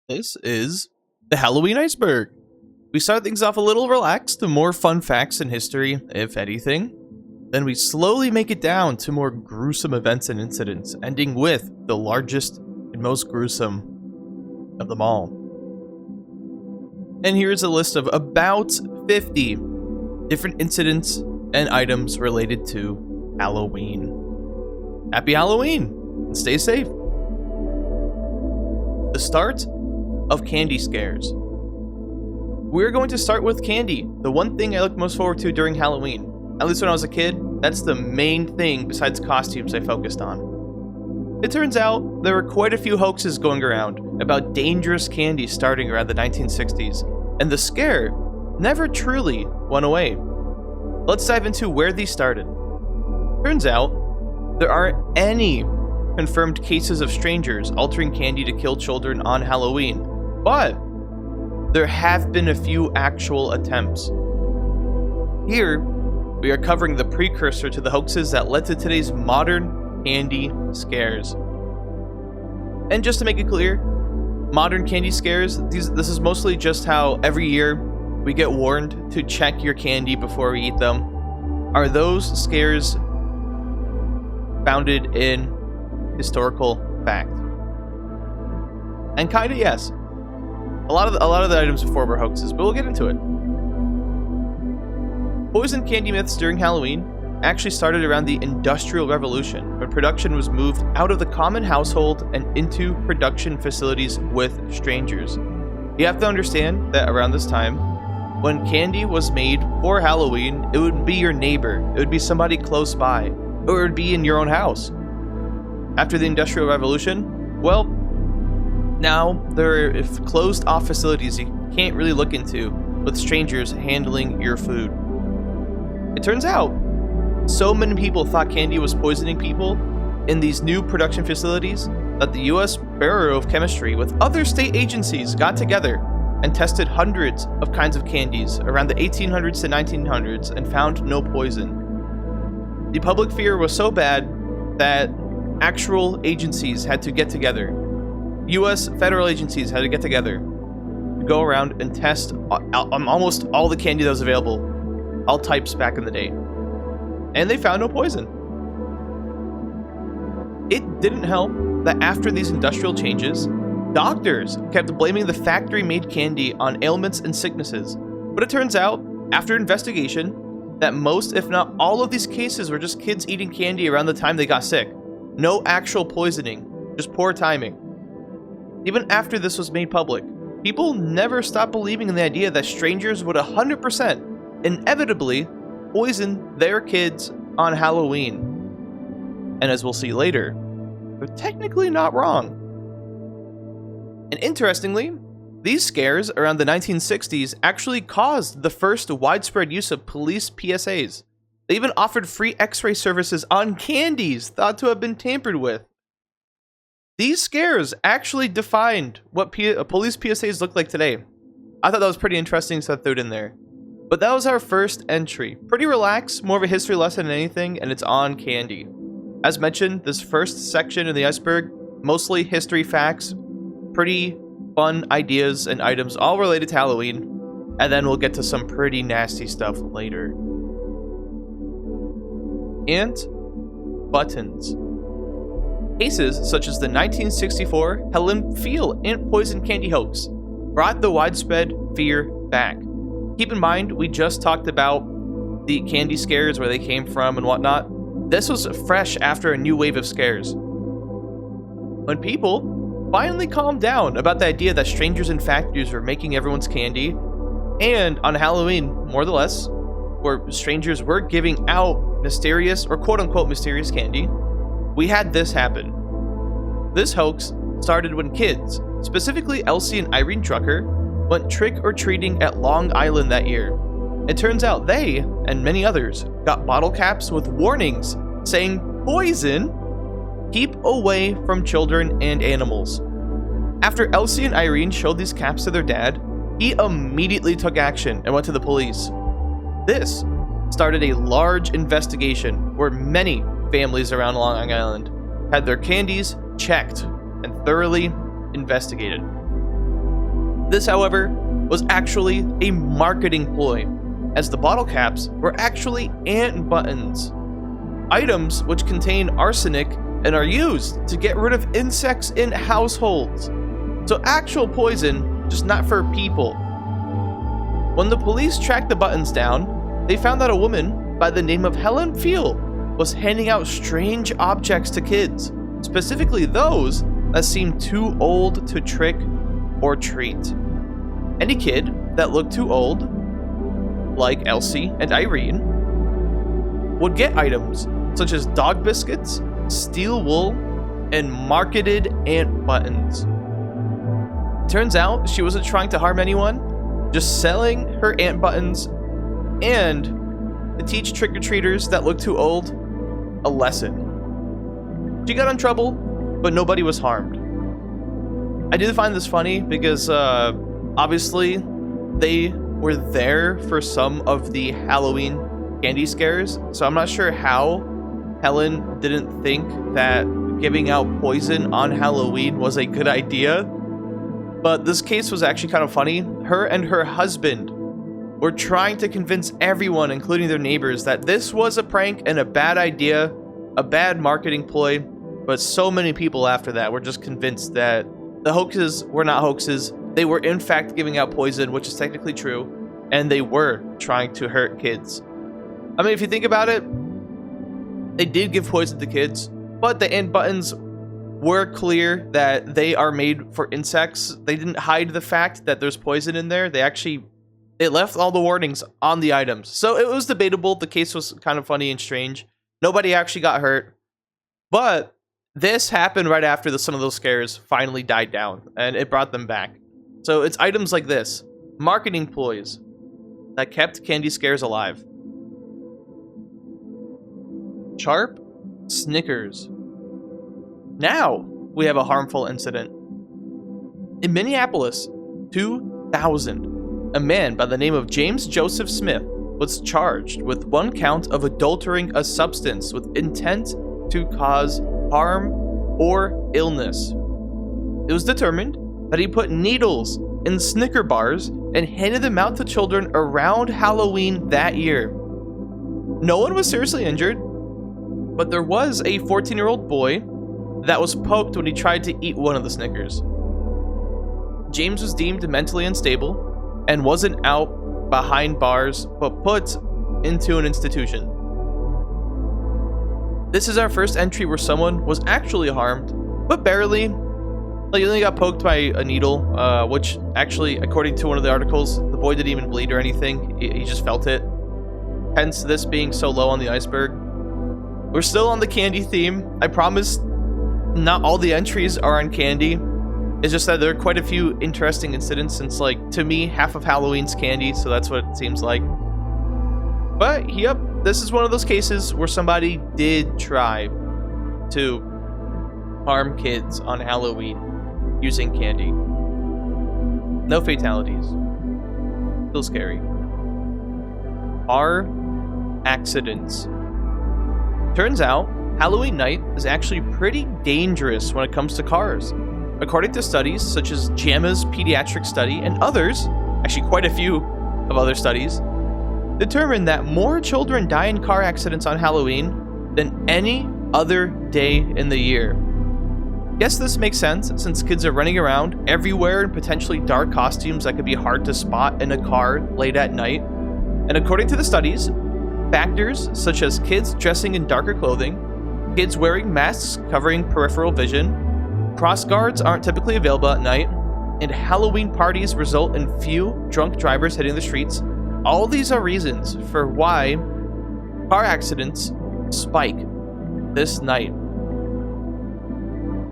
This is the Halloween Iceberg. We start things off a little relaxed to more fun facts in history, if anything. Then we slowly make it down to more gruesome events and incidents, ending with the largest and most gruesome of them all. And here's a list of about 50 different incidents and items related to Halloween. Happy Halloween, and stay safe. The start of candy scares. We're going to start with candy, the one thing I look most forward to during Halloween. At least when I was a kid, that's the main thing besides costumes I focused on. It turns out there were quite a few hoaxes going around about dangerous candy starting around the 1960s, and the scare never truly went away. Let's dive into where these started. Turns out there aren't any confirmed cases of strangers altering candy to kill children on Halloween, but there have been a few actual attempts. Here, we are covering the precursor to the hoaxes that led to today's modern candy scares. And just to make it clear, modern candy scares, this is mostly just how every year we get warned to check your candy before we eat them. Are those scares founded in historical fact? And kinda yes. A lot of the items before were hoaxes, but we'll get into it. Poison candy myths during Halloween actually started around the Industrial Revolution, when production was moved out of the common household and into production facilities with strangers. You have to understand that around this time, when candy was made for Halloween, it would be your neighbor, it would be somebody close by, or it would be in your own house. After the Industrial Revolution, well, now there are closed off facilities you can't really look into with strangers handling your food. It turns out, so many people thought candy was poisoning people in these new production facilities that the US Bureau of Chemistry with other state agencies got together and tested hundreds of kinds of candies around the 1800s to 1900s and found no poison. The public fear was so bad that actual agencies had to get together. US federal agencies had to get together to go around and test almost all the candy that was available, all types back in the day. And they found no poison. It didn't help that after these industrial changes, doctors kept blaming the factory-made candy on ailments and sicknesses. But it turns out, after investigation, that most, if not all of these cases were just kids eating candy around the time they got sick. No actual poisoning, just poor timing. Even after this was made public, people never stopped believing in the idea that strangers would 100% inevitably poison their kids on Halloween. And as we'll see later, they're technically not wrong. And interestingly, these scares around the 1960s actually caused the first widespread use of police PSAs. They even offered free x-ray services on candies thought to have been tampered with. These scares actually defined what police PSAs look like today. I thought that was pretty interesting, so I threw it in there. But that was our first entry. Pretty relaxed, more of a history lesson than anything, and it's on candy. As mentioned, this first section in the iceberg, mostly history facts, pretty fun ideas and items all related to Halloween, and then we'll get to some pretty nasty stuff later. And buttons. Cases such as the 1964 Helen Feel ant poison candy hoax brought the widespread fear back. Keep in mind, we just talked about the candy scares, where they came from and whatnot. This was fresh after a new wave of scares. When people finally calmed down about the idea that strangers in factories were making everyone's candy, and on Halloween, more or less, where strangers were giving out mysterious or quote-unquote mysterious candy, we had this happen. This hoax started when kids, specifically Elsie and Irene Trucker, went trick-or-treating at Long Island that year. It turns out they, and many others, got bottle caps with warnings saying, "Poison! Keep away from children and animals." After Elsie and Irene showed these caps to their dad, he immediately took action and went to the police. This started a large investigation where many families around Long Island had their candies checked and thoroughly investigated. This, however, was actually a marketing ploy, as the bottle caps were actually ant buttons, items which contain arsenic and are used to get rid of insects in households. So actual poison, just not for people. When the police tracked the buttons down, they found that a woman by the name of Helen Field was handing out strange objects to kids, specifically those that seemed too old to trick or treat. Any kid that looked too old, like Elsie and Irene, would get items such as dog biscuits, steel wool, and marketed ant buttons. Turns out she wasn't trying to harm anyone, just selling her ant buttons and to teach trick-or-treaters that looked too old a lesson. She got in trouble, but nobody was harmed. I did find this funny because obviously they were there for some of the Halloween candy scares, so I'm not sure how Helen didn't think that giving out poison on Halloween was a good idea. But this case was actually kind of funny. Her and her husband were trying to convince everyone, including their neighbors, that this was a prank and a bad idea, a bad marketing ploy. But so many people after that were just convinced that the hoaxes were not hoaxes. They were in fact giving out poison, which is technically true, and they were trying to hurt kids. I mean, if you think about it, they did give poison to kids, but the ant buttons were clear that they are made for insects. They didn't hide the fact that there's poison in there. They left all the warnings on the items. So it was debatable. The case was kind of funny and strange. Nobody actually got hurt. But this happened right after some of those scares finally died down, and it brought them back. So it's items like this, marketing ploys that kept candy scares alive. Sharp Snickers. Now we have a harmful incident. In Minneapolis, 2000, a man by the name of James Joseph Smith was charged with one count of adulterating a substance with intent to cause harm or illness. It was determined that he put needles in Snicker bars and handed them out to children around Halloween that year. No one was seriously injured, but there was a 14-year-old boy that was poked when he tried to eat one of the Snickers. James was deemed mentally unstable and wasn't out behind bars, but put into an institution. This is our first entry where someone was actually harmed, but barely. Like, he only got poked by a needle, which actually, according to one of the articles, the boy didn't even bleed or anything. He just felt it. Hence this being so low on the iceberg. We're still on the candy theme. I promise not all the entries are on candy. It's just that there are quite a few interesting incidents since, like, to me, half of Halloween's candy, so that's what it seems like. But, yep, this is one of those cases where somebody did try to harm kids on Halloween using candy. No fatalities. Still scary. Car accidents. Turns out, Halloween night is actually pretty dangerous when it comes to cars. According to studies such as JAMA's pediatric study and others, actually quite a few of other studies, determine that more children die in car accidents on Halloween than any other day in the year. Guess this makes sense since kids are running around everywhere in potentially dark costumes that could be hard to spot in a car late at night. And according to the studies, factors such as kids dressing in darker clothing, kids wearing masks covering peripheral vision, cross guards aren't typically available at night, and Halloween parties result in few drunk drivers hitting the streets. All these are reasons for why car accidents spike this night.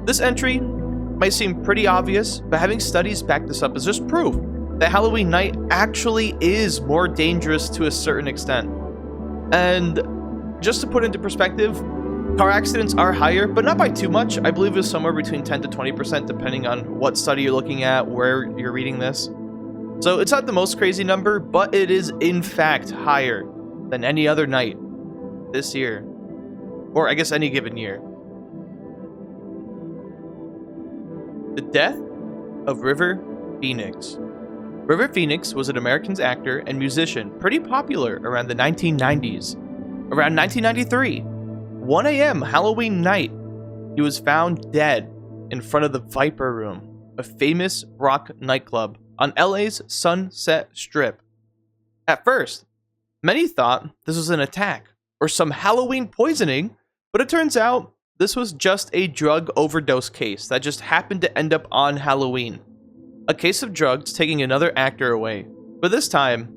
This entry might seem pretty obvious, but having studies back this up is just proof that Halloween night actually is more dangerous to a certain extent. And just to put into perspective, car accidents are higher, but not by too much. I believe it's somewhere between 10 to 20%, depending on what study you're looking at, where you're reading this. So it's not the most crazy number, but it is in fact higher than any other night this year, or I guess any given year. The death of River Pheonix. River Pheonix was an American actor and musician pretty popular around the 1990s. Around 1993, 1 a.m. Halloween night, he was found dead in front of the Viper Room, a famous rock nightclub on LA's Sunset Strip. At first, many thought this was an attack or some Halloween poisoning, but it turns out this was just a drug overdose case that just happened to end up on Halloween. A case of drugs taking another actor away, but this time,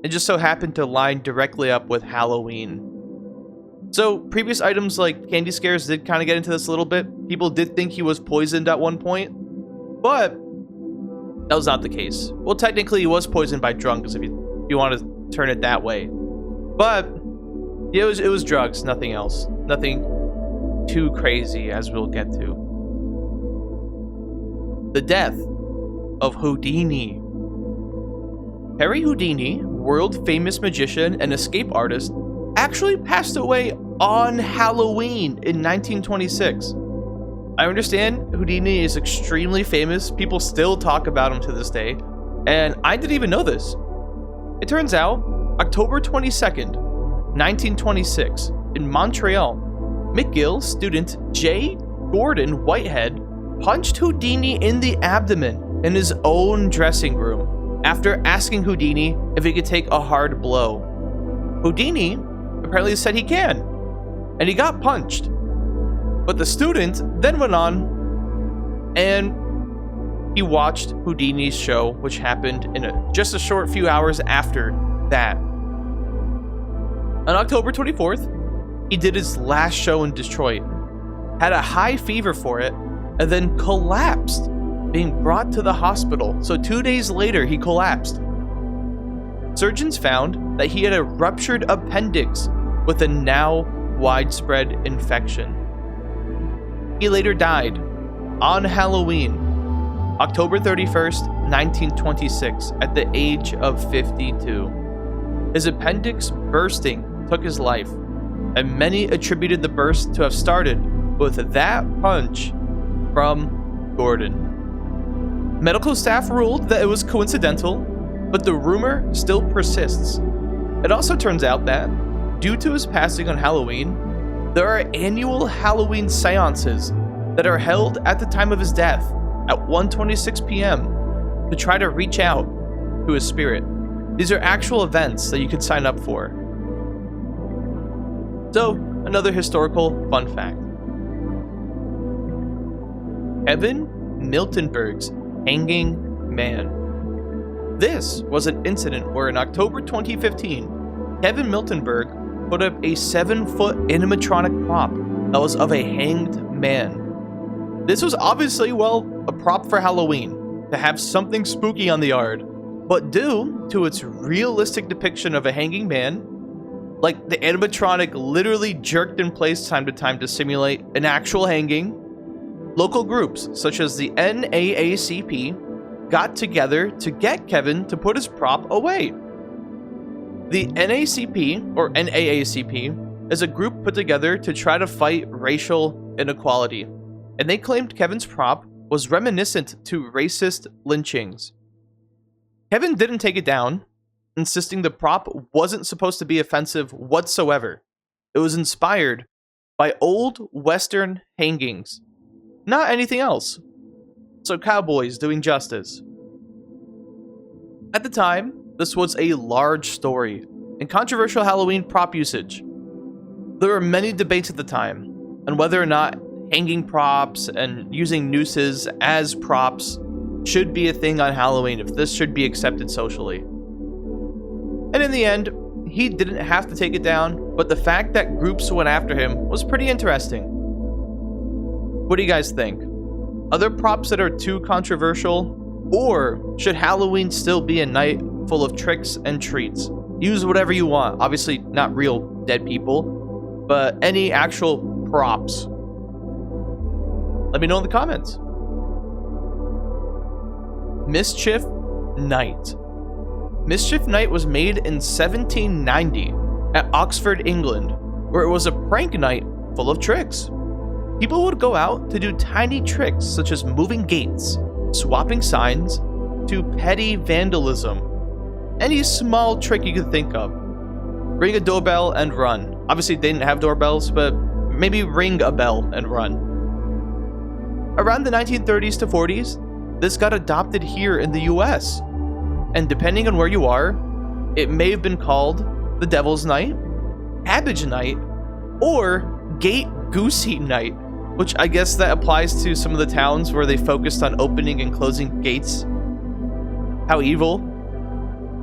it just so happened to line directly up with Halloween. So, previous items like candy scares did kind of get into this a little bit. People did think he was poisoned at one point, but that was not the case. Well, technically, he was poisoned by drugs if you want to turn it that way. But yeah, it was drugs, nothing else. Nothing too crazy, as we'll get to. The death of Houdini. Harry Houdini, world-famous magician and escape artist, actually passed away on Halloween in 1926. I understand Houdini is extremely famous. People still talk about him to this day, and I didn't even know this. It turns out, October 22nd, 1926, in Montreal, McGill student J. Gordon Whitehead punched Houdini in the abdomen in his own dressing room after asking Houdini if he could take a hard blow. Houdini apparently said he can, and he got punched. But the student then went on and he watched Houdini's show, which happened in just a short few hours after that. On October 24th, he did his last show in Detroit, had a high fever for it, and then collapsed, being brought to the hospital. So 2 days later, he collapsed. Surgeons found that he had a ruptured appendix with a now widespread infection. He later died on Halloween, October 31st, 1926, at the age of 52. His appendix bursting took his life, and many attributed the burst to have started with that punch from Gordon. Medical staff ruled that it was coincidental, but the rumor still persists. It also turns out that, due to his passing on Halloween, there are annual Halloween seances that are held at the time of his death at 1:26 p.m. to try to reach out to his spirit. These are actual events that you could sign up for. So, another historical fun fact. Kevin Miltenberg's hanging man. This was an incident where in October 2015, Kevin Miltenberg put up a 7-foot animatronic prop that was of a hanged man. This was obviously, well, a prop for Halloween, to have something spooky on the yard, but due to its realistic depiction of a hanging man, like the animatronic literally jerked in place time to time to simulate an actual hanging, local groups such as the NAACP got together to get Kevin to put his prop away. The NAACP is a group put together to try to fight racial inequality, and they claimed Kevin's prop was reminiscent to racist lynchings. Kevin didn't take it down, insisting the prop wasn't supposed to be offensive whatsoever. It was inspired by old Western hangings, not anything else. So cowboys doing justice. At the time, this was a large story and controversial Halloween prop usage. There were many debates at the time on whether or not hanging props and using nooses as props should be a thing on Halloween, if this should be accepted socially. And in the end, he didn't have to take it down, but the fact that groups went after him was pretty interesting. What do you guys think? Other props that are too controversial? Or should Halloween still be a night full of tricks and treats? Use whatever you want. Obviously, not real dead people, but any actual props. Let me know in the comments. Mischief Night. Mischief Night was made in 1790 at Oxford, England, where it was a prank night full of tricks. People would go out to do tiny tricks such as moving gates, swapping signs, to petty vandalism. Any small trick you could think of. Ring a doorbell and run. Obviously, they didn't have doorbells, but maybe ring a bell and run. Around the 1930s to 40s, this got adopted here in the US. And depending on where you are, it may have been called the Devil's Night, Cabbage Night, or Gate Goosey Night, which I guess that applies to some of the towns where they focused on opening and closing gates. How evil.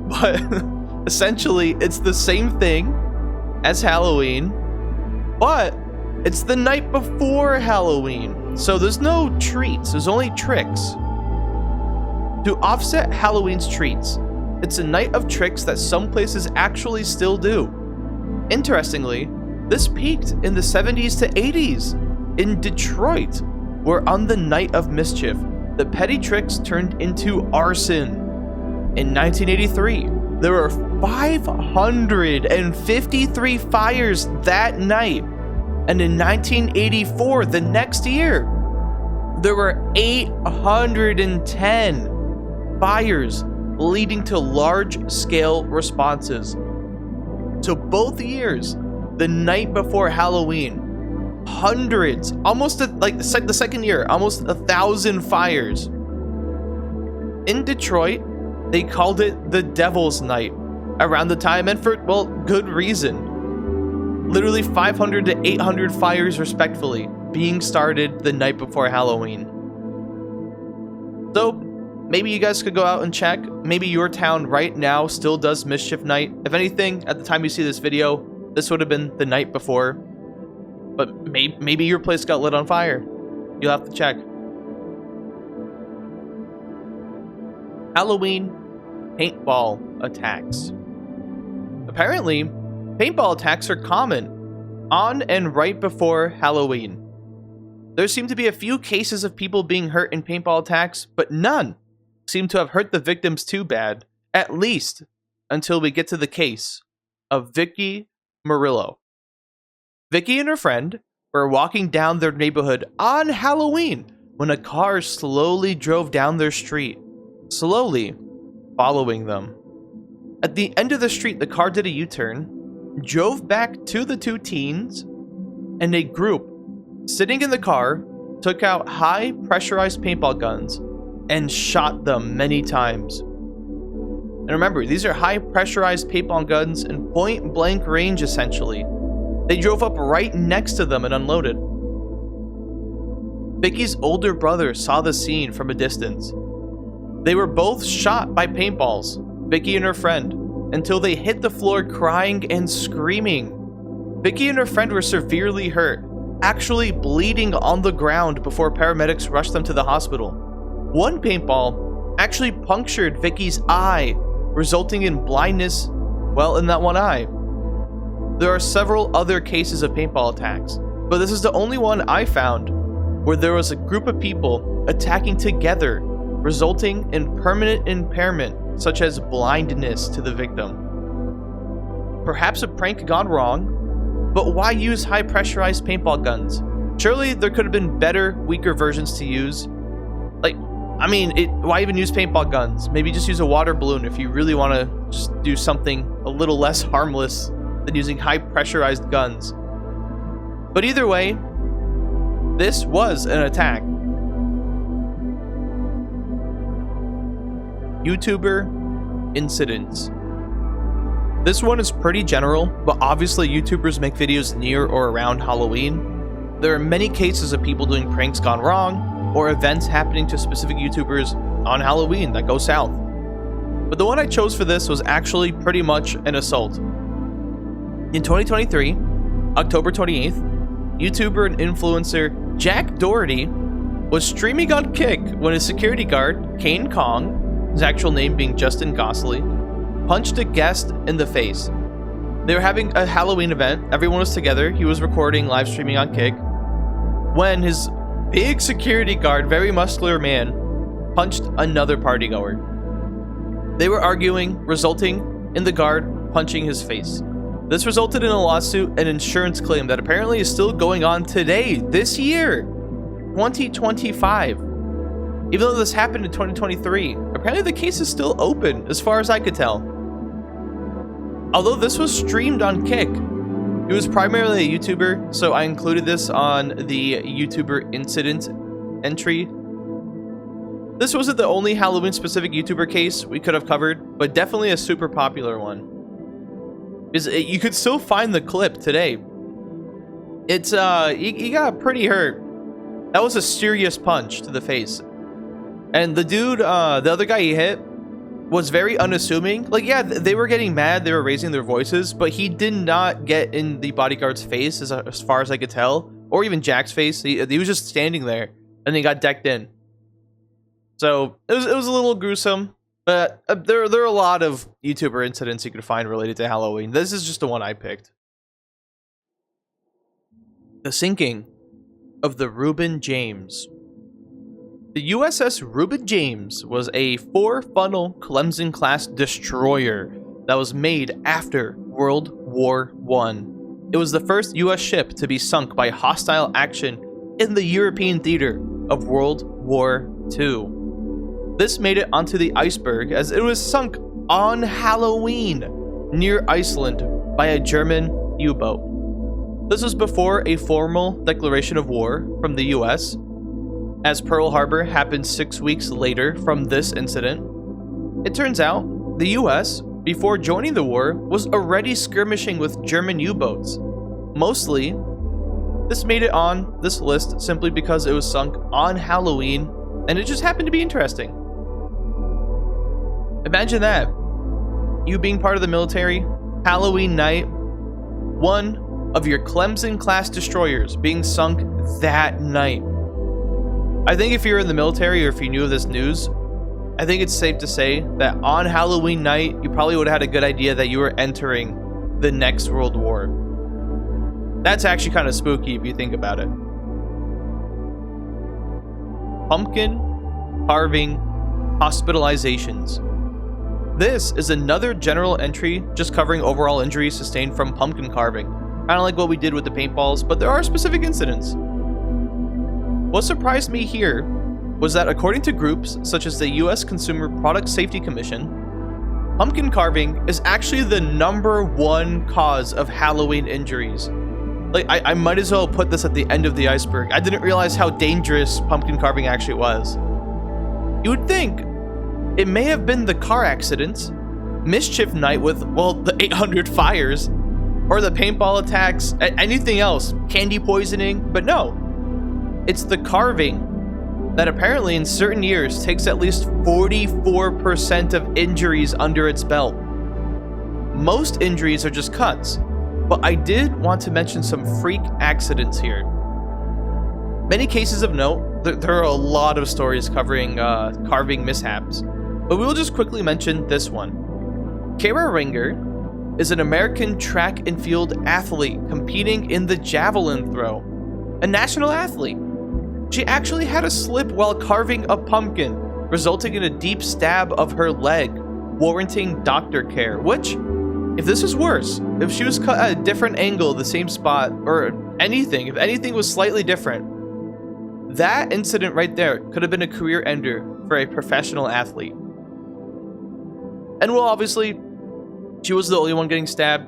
But essentially, it's the same thing as Halloween, but it's the night before Halloween. So there's no treats, there's only tricks. To offset Halloween's treats, it's a night of tricks that some places actually still do. Interestingly, this peaked in the 70s to 80s in Detroit, where on the night of mischief, the petty tricks turned into arson. In 1983, there were 553 fires that night. And in 1984, the next year, there were 810 fires, leading to large-scale responses. So both years, the night before Halloween, hundreds, almost like the second year, almost 1,000 fires. In Detroit, they called it the Devil's Night around the time, and for, well, good reason. Literally 500 to 800 fires respectively being started the night before Halloween. So maybe you guys could go out and check. Maybe your town right now still does Mischief Night. If anything, at the time you see this video, this would have been the night before. But maybe your place got lit on fire. You'll have to check. Halloween paintball attacks. Apparently, paintball attacks are common on and right before Halloween. There seem to be a few cases of people being hurt in paintball attacks, but none seem to have hurt the victims too bad, at least until we get to the case of Vicky Murillo. Vicky and her friend were walking down their neighborhood on Halloween when a car slowly drove down their street, slowly following them. At the end of the street, the car did a U-turn, drove back to the two teens, and a group sitting in the car took out high pressurized paintball guns and shot them many times. And remember, these are high pressurized paintball guns in point blank range essentially. They drove up right next to them and unloaded. Vicky's older brother saw the scene from a distance. They were both shot by paintballs, Vicky and her friend, until they hit the floor crying and screaming. Vicky and her friend were severely hurt, actually bleeding on the ground before paramedics rushed them to the hospital. One paintball actually punctured Vicky's eye, resulting in blindness, well, in that one eye. There are several other cases of paintball attacks, but this is the only one I found where there was a group of people attacking together, resulting in permanent impairment, such as blindness to the victim. Perhaps a prank gone wrong, but why use high pressurized paintball guns? Surely there could have been better, weaker versions to use. Why even use paintball guns? Maybe just use a water balloon if you really want to just do something a little less harmless than using high pressurized guns. But either way, this was an attack. YouTuber incidents. This one is pretty general, but obviously YouTubers make videos near or around Halloween. There are many cases of people doing pranks gone wrong, or events happening to specific YouTubers on Halloween that go south. But the one I chose for this was actually pretty much an assault. In 2023, October 28th, YouTuber and influencer Jack Doherty was streaming on Kick when his security guard, Kane Kong, his actual name being Justin Gosley, punched a guest in the face. They were having a Halloween event, everyone was together, he was recording, live streaming on Kick, when his big security guard, very muscular man, punched another partygoer. They were arguing, resulting in the guard punching his face. This resulted in a lawsuit and insurance claim that apparently is still going on today, this year, 2025. Even though this happened in 2023, apparently the case is still open, as far as I could tell. Although this was streamed on Kick, it was primarily a YouTuber, so I included this on the YouTuber incident entry. This wasn't the only Halloween-specific YouTuber case we could have covered, but definitely a super popular one. You could still find the clip today. It's, he got pretty hurt. That was a serious punch to the face. And the dude, the other guy he hit, was very unassuming. Like, yeah, they were getting mad, they were raising their voices, but he did not get in the bodyguard's face, as far as I could tell, or even Jack's face. He was just standing there, and he got decked in. So it was a little gruesome, but there are a lot of YouTuber incidents you could find related to Halloween. This is just the one I picked. The sinking of the Reuben James. The USS Reuben James was a 4-funnel Clemson-class destroyer that was made after World War I. It was the first US ship to be sunk by hostile action in the European theater of World War II. This made it onto the iceberg as it was sunk on Halloween near Iceland by a German U-boat. This was before a formal declaration of war from the US, as Pearl Harbor happened 6 weeks later from this incident. It turns out the US, before joining the war, was already skirmishing with German U-boats. Mostly, this made it on this list simply because it was sunk on Halloween, and it just happened to be interesting. Imagine that. You being part of the military, Halloween night, one of your Clemson-class destroyers being sunk that night. I think if you're in the military or if you knew of this news, I think it's safe to say that on Halloween night, you probably would have had a good idea that you were entering the next World War. That's actually kind of spooky if you think about it. Pumpkin carving hospitalizations. This is another general entry just covering overall injuries sustained from pumpkin carving. Kind of like what we did with the paintballs, but there are specific incidents. What surprised me here was that according to groups such as the US Consumer Product Safety Commission, pumpkin carving is actually the #1 cause of Halloween injuries. Like, I might as well put this at the end of the iceberg. I didn't realize how dangerous pumpkin carving actually was. You would think it may have been the car accidents, Mischief Night with, well, the 800 fires, or the paintball attacks, anything else, candy poisoning, but no. It's the carving that apparently in certain years takes at least 44% of injuries under its belt. Most injuries are just cuts, but I did want to mention some freak accidents here. Many cases of note, there are a lot of stories covering carving mishaps, but we'll just quickly mention this one. Kara Ringer is an American track and field athlete competing in the javelin throw, a national athlete. She actually had a slip while carving a pumpkin, resulting in a deep stab of her leg, warranting doctor care, which, if this was worse, if she was cut at a different angle, the same spot, or anything, if anything was slightly different, that incident right there could have been a career ender for a professional athlete. And well, obviously, she was the only one getting stabbed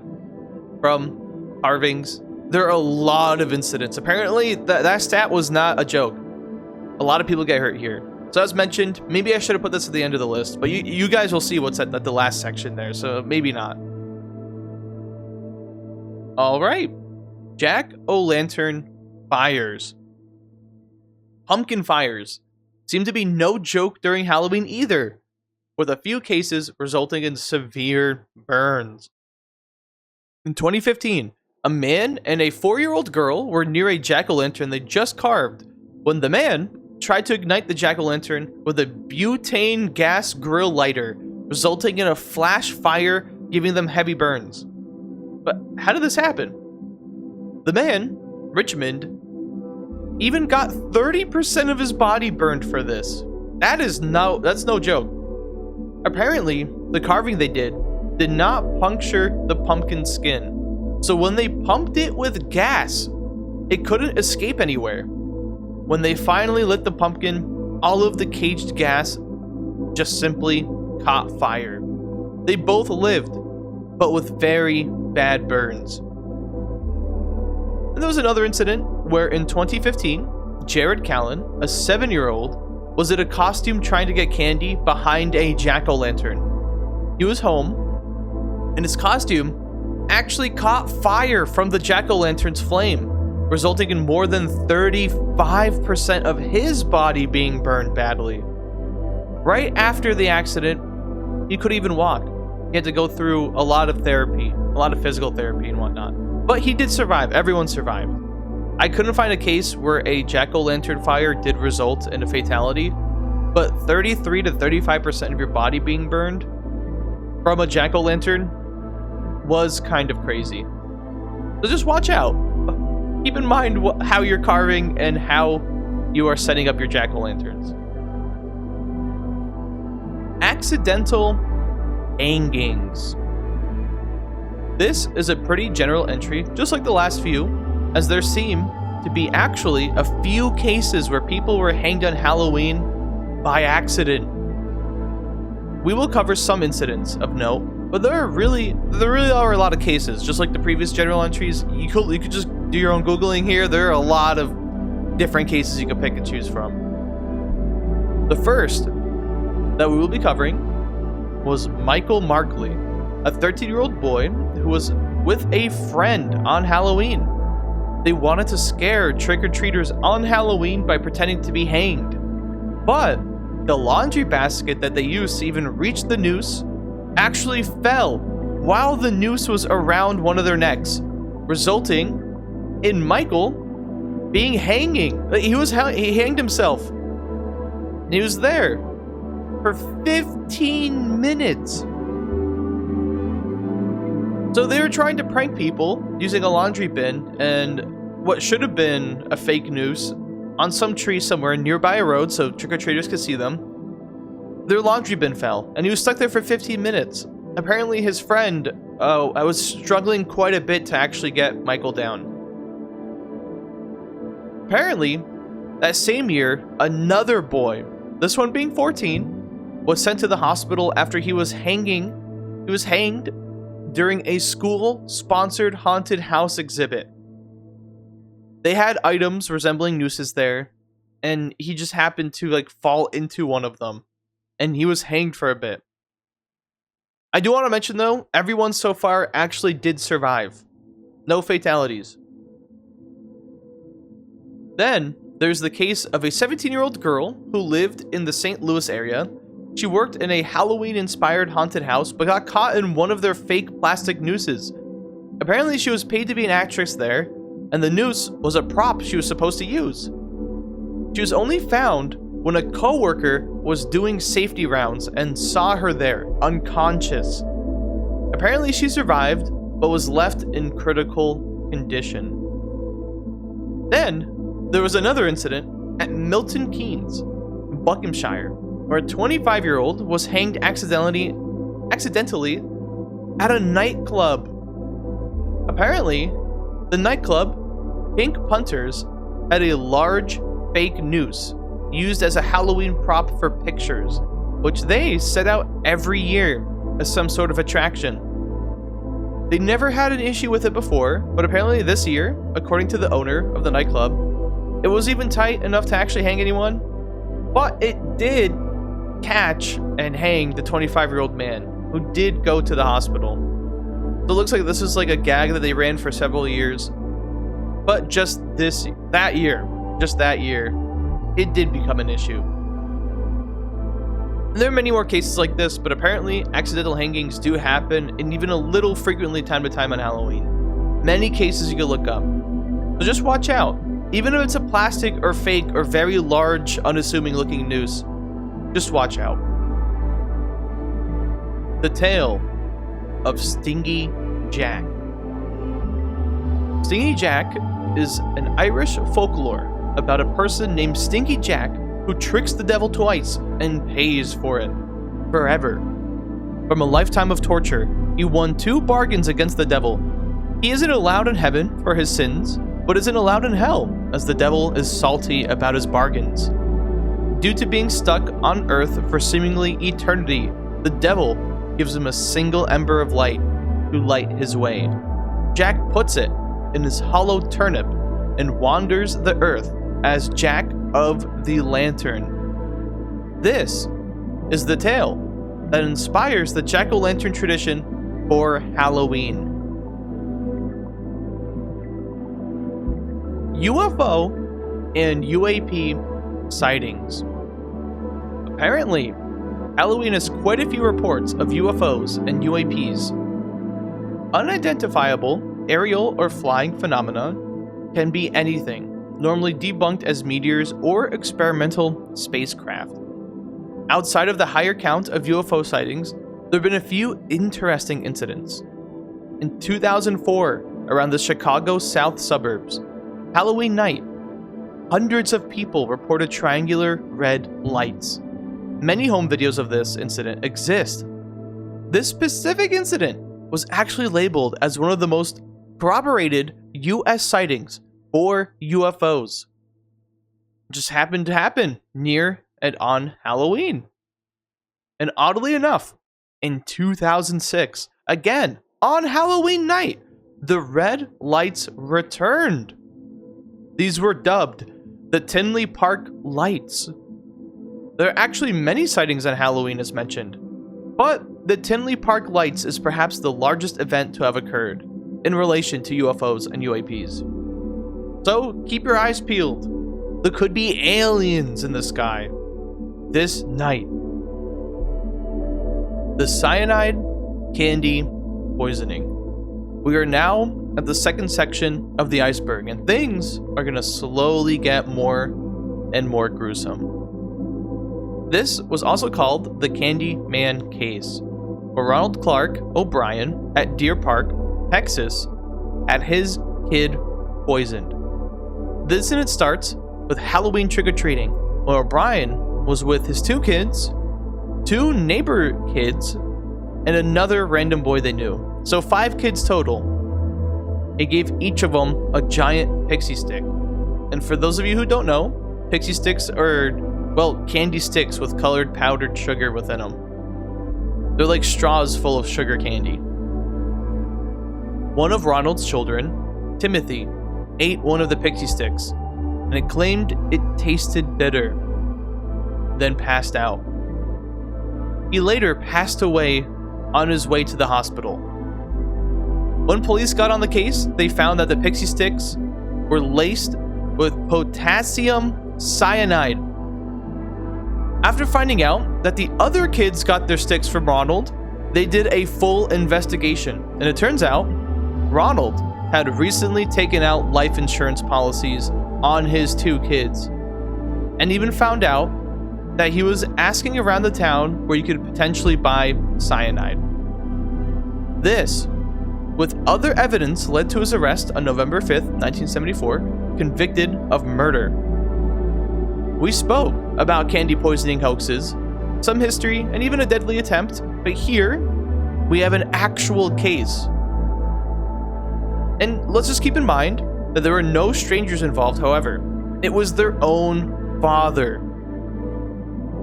from carvings. There are a lot of incidents. Apparently, that stat was not a joke. A lot of people get hurt here. So as mentioned, maybe I should have put this at the end of the list, but you guys will see what's at the last section there, so maybe not. All right. Jack-o'-lantern fires. Pumpkin fires seem to be no joke during Halloween either, with a few cases resulting in severe burns. In 2015, a man and a 4-year-old girl were near a jack-o'-lantern they just carved when the man tried to ignite the jack-o'-lantern with a butane gas grill lighter, resulting in a flash fire, giving them heavy burns. But how did this happen? The man, Richmond, even got 30% of his body burned for this. That's no joke. Apparently, the carving they did not puncture the pumpkin skin. So when they pumped it with gas, it couldn't escape anywhere. When they finally lit the pumpkin, all of the caged gas just simply caught fire. They both lived, but with very bad burns. And there was another incident where in 2015, Jared Callan, a 7-year-old, was in a costume trying to get candy behind a jack-o'-lantern. He was home, and his costume actually caught fire from the jack-o'-lantern's flame, resulting in more than 35% of his body being burned badly. Right after the accident, he couldn't even walk. He had to go through a lot of therapy, a lot of physical therapy and whatnot. But he did survive. Everyone survived. I couldn't find a case where a jack-o'-lantern fire did result in a fatality, but 33 to 35% of your body being burned from a jack-o'-lantern was kind of crazy. So just watch out. Keep in mind how you're carving and how you are setting up your jack-o'-lanterns. Accidental hangings. This is a pretty general entry, just like the last few, as there seem to be actually a few cases where people were hanged on Halloween by accident. We will cover some incidents of note, but there really are a lot of cases. Just like the previous general entries, you could just do your own Googling here. There are a lot of different cases you can pick and choose from. The first that we will be covering was Michael Markley, a 13-year-old boy who was with a friend on Halloween. They wanted to scare trick-or-treaters on Halloween by pretending to be hanged. But the laundry basket that they used to even reach the noose actually fell while the noose was around one of their necks, resulting in Michael being hanging. He hanged himself. He was there for 15 minutes. So they were trying to prank people using a laundry bin and what should have been a fake noose on some tree somewhere nearby a road so trick-or-treaters could see them. Their laundry bin fell, and he was stuck there for 15 minutes. Apparently his friend I was struggling quite a bit to actually get Michael down. Apparently, that same year, another boy, this one being 14, was sent to the hospital after he was hanged during a school-sponsored haunted house exhibit. They had items resembling nooses there, and he just happened to fall into one of them, and he was hanged for a bit. I do want to mention though, everyone so far actually did survive. No fatalities. Then, there's the case of a 17-year-old girl who lived in the St. Louis area. She worked in a Halloween-inspired haunted house, but got caught in one of their fake plastic nooses. Apparently, she was paid to be an actress there, and the noose was a prop she was supposed to use. She was only found when a coworker was doing safety rounds and saw her there, unconscious. Apparently, she survived, but was left in critical condition. Then, there was another incident at Milton Keynes, Buckinghamshire, where a 25-year-old was hanged accidentally at a nightclub. Apparently, the nightclub, Pink Punters, had a large fake noose used as a Halloween prop for pictures, which they set out every year as some sort of attraction. They never had an issue with it before, but apparently this year, according to the owner of the nightclub, it was even tight enough to actually hang anyone, but it did catch and hang the 25-year-old man who did go to the hospital. So it looks like this is like a gag that they ran for several years, but just that year, it did become an issue. And there are many more cases like this, but apparently accidental hangings do happen, and even a little frequently time to time on Halloween. Many cases you can look up. So just watch out. Even if it's a plastic or fake or very large, unassuming looking noose, just watch out. The tale of Stingy Jack. Stingy Jack is an Irish folklore about a person named Stingy Jack who tricks the devil twice and pays for it forever. From a lifetime of torture, he won 2 bargains against the devil. He isn't allowed in heaven for his sins, but isn't allowed in hell, as the devil is salty about his bargains. Due to being stuck on Earth for seemingly eternity, the devil gives him a single ember of light to light his way. Jack puts it in his hollow turnip and wanders the earth as Jack of the Lantern. This is the tale that inspires the jack-o'-lantern tradition for Halloween. UFO and UAP sightings. Apparently, Halloween has quite a few reports of UFOs and UAPs. Unidentifiable aerial or flying phenomena can be anything, normally debunked as meteors or experimental spacecraft. Outside of the higher count of UFO sightings, there have been a few interesting incidents. In 2004, around the Chicago south suburbs, Halloween night, hundreds of people reported triangular red lights. Many home videos of this incident exist. This specific incident was actually labeled as one of the most corroborated U.S. sightings for UFOs. It just happened to happen near and on Halloween. And oddly enough, in 2006, again, on Halloween night, the red lights returned. These were dubbed the Tinley Park Lights. There are actually many sightings on Halloween as mentioned, but the Tinley Park Lights is perhaps the largest event to have occurred in relation to UFOs and UAPs. So keep your eyes peeled. There could be aliens in the sky this night. The cyanide candy poisoning. We are now at the second section of the iceberg, and things are going to slowly get more and more gruesome. This was also called the Candy Man case, where Ronald Clark O'Brien at Deer Park, Texas, had his kid poisoned. The incident starts with Halloween trick-or-treating, where O'Brien was with his two kids, two neighbor kids, and another random boy they knew. So 5 kids total. He gave each of them a giant pixie stick. And for those of you who don't know, pixie sticks are, well, candy sticks with colored powdered sugar within them. They're like straws full of sugar candy. One of Ronald's children, Timothy, ate one of the pixie sticks, and it claimed it tasted bitter, then passed out. He later passed away on his way to the hospital. When police got on the case, they found that the pixie sticks were laced with potassium cyanide. After finding out that the other kids got their sticks from Ronald, they did a full investigation, and it turns out Ronald had recently taken out life insurance policies on his 2 kids, and even found out that he was asking around the town where you could potentially buy cyanide. This, with other evidence, led to his arrest on November 5th, 1974, convicted of murder. We spoke about candy poisoning hoaxes, some history, and even a deadly attempt, but here we have an actual case. And let's just keep in mind that there were no strangers involved, however. It was their own father.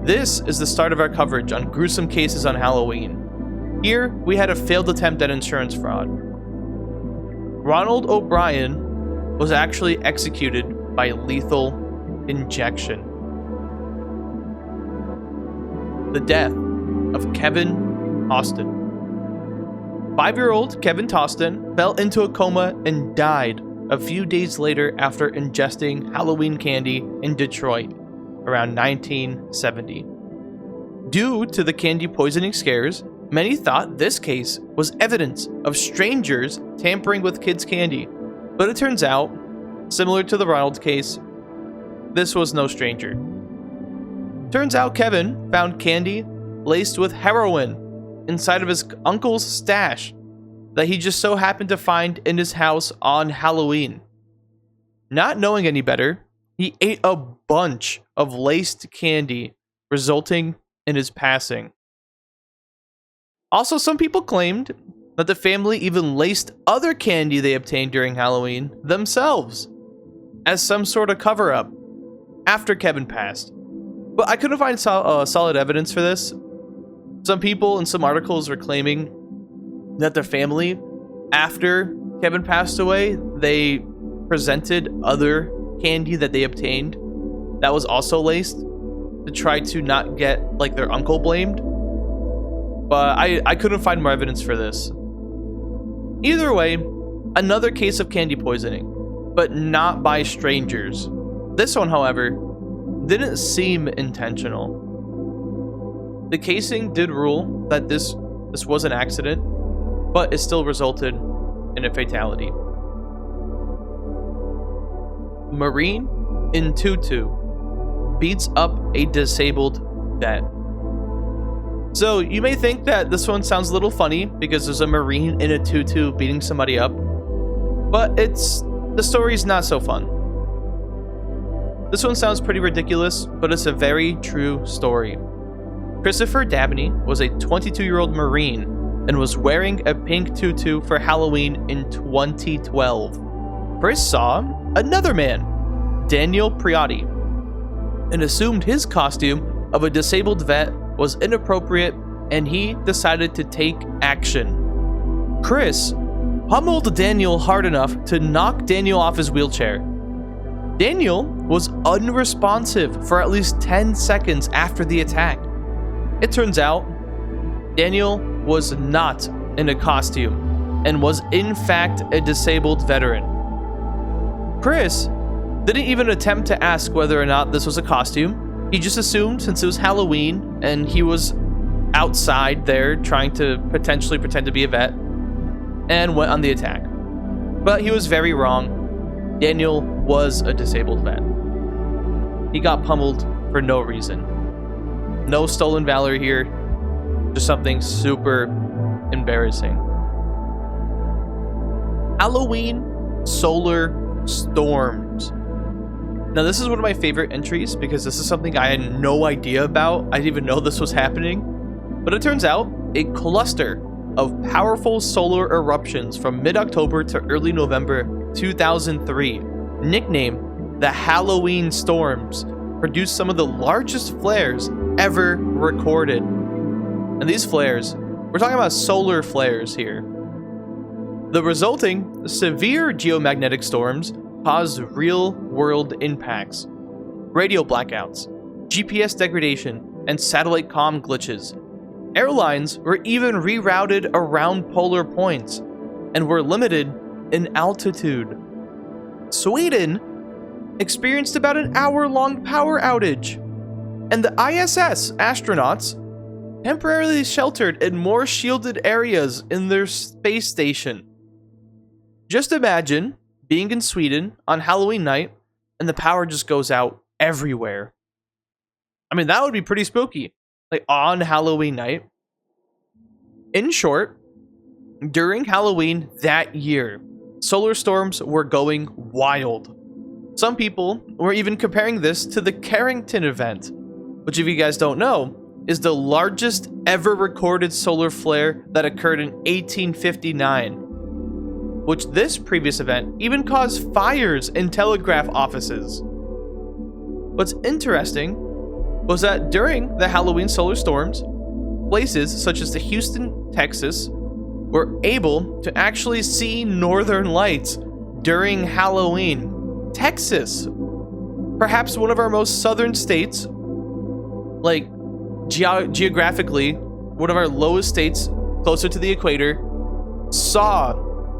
This is the start of our coverage on gruesome cases on Halloween. Here, we had a failed attempt at insurance fraud. Ronald O'Brien was actually executed by lethal injection. The death of Kevin Toston. 5-year-old Kevin Toston fell into a coma and died a few days later after ingesting Halloween candy in Detroit around 1970. Due to the candy poisoning scares, many thought this case was evidence of strangers tampering with kids' candy, but it turns out, similar to the Ronald case, this was no stranger. Turns out Kevin found candy laced with heroin inside of his uncle's stash that he just so happened to find in his house on Halloween. Not knowing any better, he ate a bunch of laced candy, resulting in his passing. Also, some people claimed that the family even laced other candy they obtained during Halloween themselves, as some sort of cover-up after Kevin passed. But I couldn't find solid evidence for this. Some people in some articles were claiming that their family, after Kevin passed away, they presented other candy that they obtained that was also laced to try to not get like their uncle blamed. But I couldn't find more evidence for this. Either way, another case of candy poisoning, but not by strangers. This one, however, didn't seem intentional. The casing did rule that this was an accident, but it still resulted in a fatality. Marine in tutu beats up a disabled vet. So you may think that this one sounds a little funny because there's a Marine in a tutu beating somebody up, but the story's not so fun. This one sounds pretty ridiculous, but it's a very true story. Christopher Dabney was a 22-year-old Marine and was wearing a pink tutu for Halloween in 2012. Chris saw another man, Daniel Priotti, and assumed his costume of a disabled vet was inappropriate, and he decided to take action. Chris pummeled Daniel hard enough to knock Daniel off his wheelchair. Daniel was unresponsive for at least 10 seconds after the attack. It turns out, Daniel was not in a costume and was in fact a disabled veteran. Chris didn't even attempt to ask whether or not this was a costume. He just assumed since it was Halloween and he was outside there trying to potentially pretend to be a vet and went on the attack. But he was very wrong. Daniel was a disabled vet. He got pummeled for no reason. No stolen valor here, just something super embarrassing. Halloween solar storms. Now, this is one of my favorite entries because this is something I had no idea about. I didn't even know this was happening. But it turns out a cluster of powerful solar eruptions from mid-October to early November 2003, nicknamed the Halloween storms, produced some of the largest flares ever recorded. And these flares, we're talking about solar flares here. The resulting severe geomagnetic storms caused real-world impacts, radio blackouts, GPS degradation, and satellite comm glitches. Airlines were even rerouted around polar points and were limited in altitude. Sweden experienced about an hour-long power outage, and the ISS astronauts temporarily sheltered in more shielded areas in their space station. Just imagine being in Sweden on Halloween night and the power just goes out everywhere. I mean, that would be pretty spooky. Like on Halloween night. In short, during Halloween that year, solar storms were going wild. Some people were even comparing this to the Carrington event, which, if you guys don't know, is the largest ever recorded solar flare that occurred in 1859. Which this previous event even caused fires in telegraph offices. What's interesting was that during the Halloween solar storms, places such as the Houston, Texas, were able to actually see northern lights during Halloween. Texas, perhaps one of our most southern states, like geographically, one of our lowest states closer to the equator, saw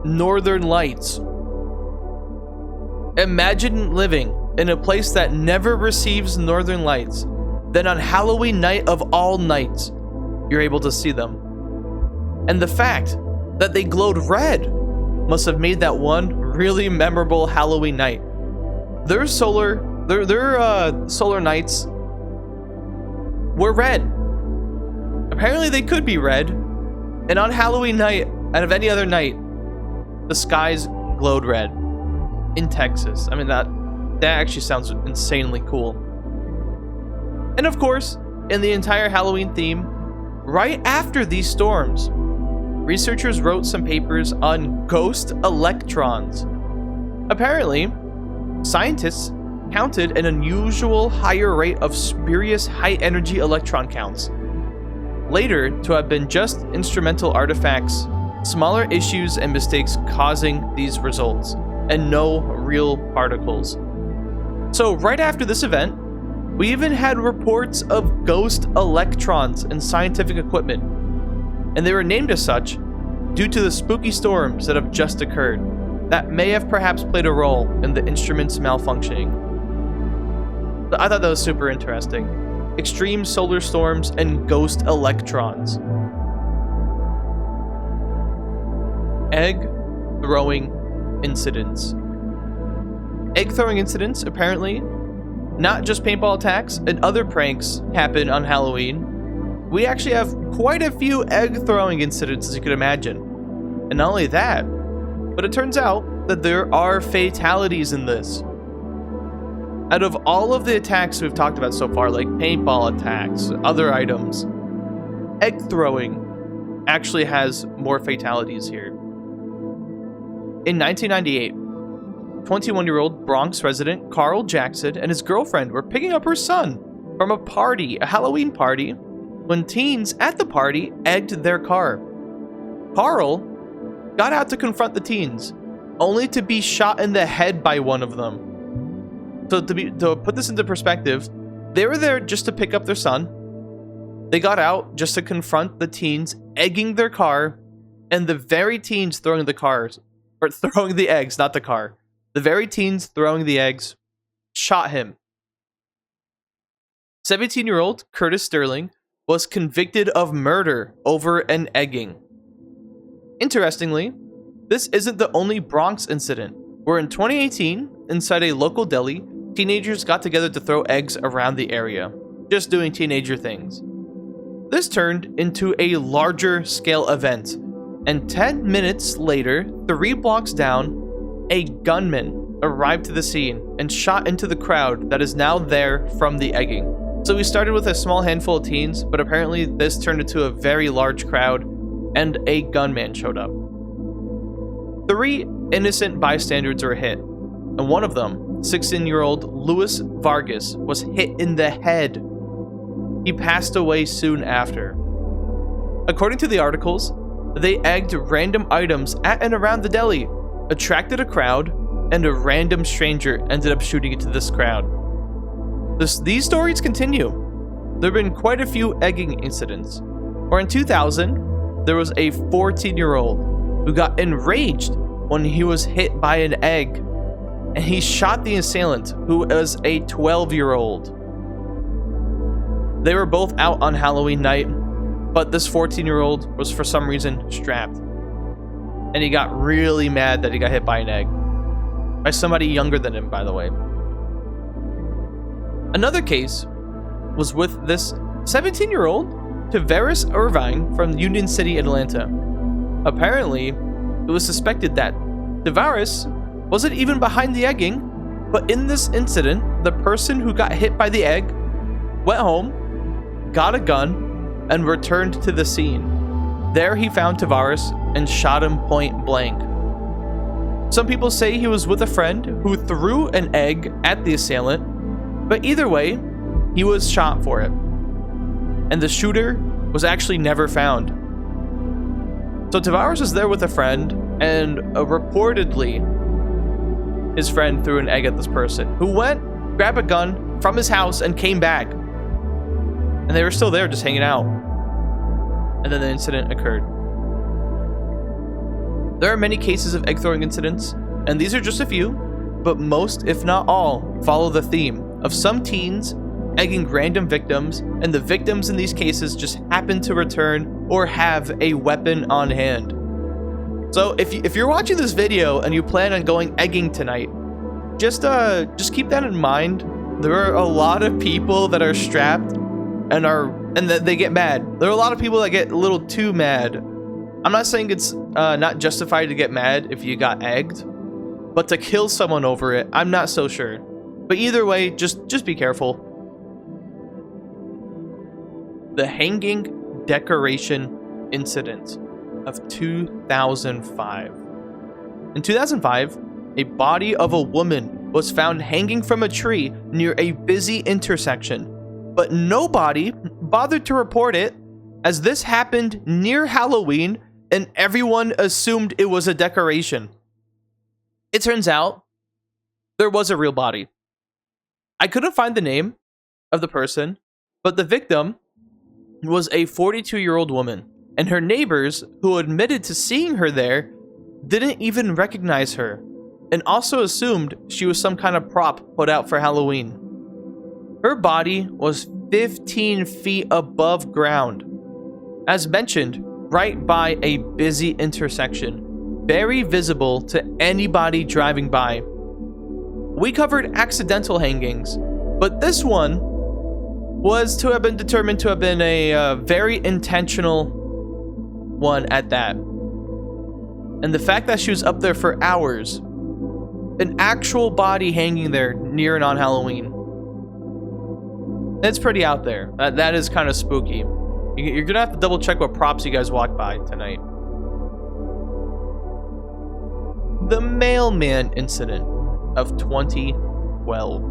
northern lights. Imagine living in a place that never receives northern lights. Then on Halloween night of all nights, you're able to see them. And the fact that they glowed red must have made that one really memorable Halloween night. Their solar nights were red. Apparently they could be red. And on Halloween night, out of any other night, the skies glowed red in Texas. I mean, that actually sounds insanely cool. And of course, in the entire Halloween theme, right after these storms, researchers wrote some papers on ghost electrons. Apparently, scientists counted an unusual higher rate of spurious high-energy electron counts. Later, to have been just instrumental artifacts, smaller issues and mistakes causing these results, and no real particles. So right after this event, we even had reports of ghost electrons in scientific equipment, and they were named as such due to the spooky storms that have just occurred that may have perhaps played a role in the instruments malfunctioning. I thought that was super interesting. Extreme solar storms and ghost electrons. Egg throwing incidents. Egg throwing incidents, apparently, not just paintball attacks and other pranks happen on Halloween. We actually have quite a few egg throwing incidents, as you could imagine. And not only that, but it turns out that there are fatalities in this. Out of all of the attacks we've talked about so far, like paintball attacks, other items, egg throwing actually has more fatalities here. In 1998, 21-year-old Bronx resident Carl Jackson and his girlfriend were picking up her son from a party, a Halloween party, when teens at the party egged their car. Carl got out to confront the teens, only to be shot in the head by one of them. So to put this into perspective, they were there just to pick up their son. They got out just to confront the teens egging their car, and the very teens throwing the cars, or throwing the eggs, not the car. The very teens throwing the eggs shot him. 17-year-old Curtis Sterling was convicted of murder over an egging. Interestingly, this isn't the only Bronx incident, where in 2018, inside a local deli, teenagers got together to throw eggs around the area, just doing teenager things. This turned into a larger scale event, and 10 minutes later, 3 blocks down, a gunman arrived to the scene and shot into the crowd that is now there from the egging. So we started with a small handful of teens, but apparently this turned into a very large crowd, and a gunman showed up. 3 innocent bystanders were hit, and one of them, 16-year-old Luis Vargas, was hit in the head. He passed away soon after. According to the articles, they egged random items at and around the deli, attracted a crowd, and a random stranger ended up shooting into this crowd. These stories continue. There have been quite a few egging incidents. Or in 2000, there was a 14-year-old who got enraged when he was hit by an egg, and he shot the assailant, who was a 12-year-old. They were both out on Halloween night, but this 14-year-old was for some reason strapped. And he got really mad that he got hit by an egg. By somebody younger than him, by the way. Another case was with this 17-year-old Tavares Irvine from Union City, Atlanta. Apparently, it was suspected that Tavares wasn't even behind the egging, but in this incident, the person who got hit by the egg went home, got a gun, and returned to the scene. There he found Tavares and shot him point blank. Some people say he was with a friend who threw an egg at the assailant, but either way, he was shot for it. And the shooter was actually never found. So Tavares was there with a friend, and reportedly, his friend threw an egg at this person, who went, grabbed a gun from his house, and came back. And they were still there, just hanging out. And then the incident occurred. There are many cases of egg throwing incidents, and these are just a few, but most, if not all, follow the theme of some teens egging random victims, and the victims in these cases just happen to return or have a weapon on hand. So if you're watching this video and you plan on going egging tonight, just keep that in mind. There are a lot of people that are strapped and that they get mad. There are a lot of people that get a little too mad. I'm not saying it's not justified to get mad if you got egged, but to kill someone over it, I'm not so sure. But either way, just be careful. The hanging decoration incident of 2005. In 2005, a body of a woman was found hanging from a tree near a busy intersection, but nobody bothered to report it, as this happened near Halloween and everyone assumed it was a decoration. It turns out there was a real body. I couldn't find the name of the person, but the victim was a 42-year-old woman, and her neighbors, who admitted to seeing her there, didn't even recognize her, and also assumed she was some kind of prop put out for Halloween. Her body was 15 feet above ground. As mentioned, right by a busy intersection, very visible to anybody driving by. We covered accidental hangings, but this one was to have been determined to have been a very intentional one at that. And the fact that she was up there for hours, an actual body hanging there near and on Halloween, it's pretty out there. That is kind of spooky. You're gonna have to double check what props you guys walk by tonight. The mailman incident of 2012.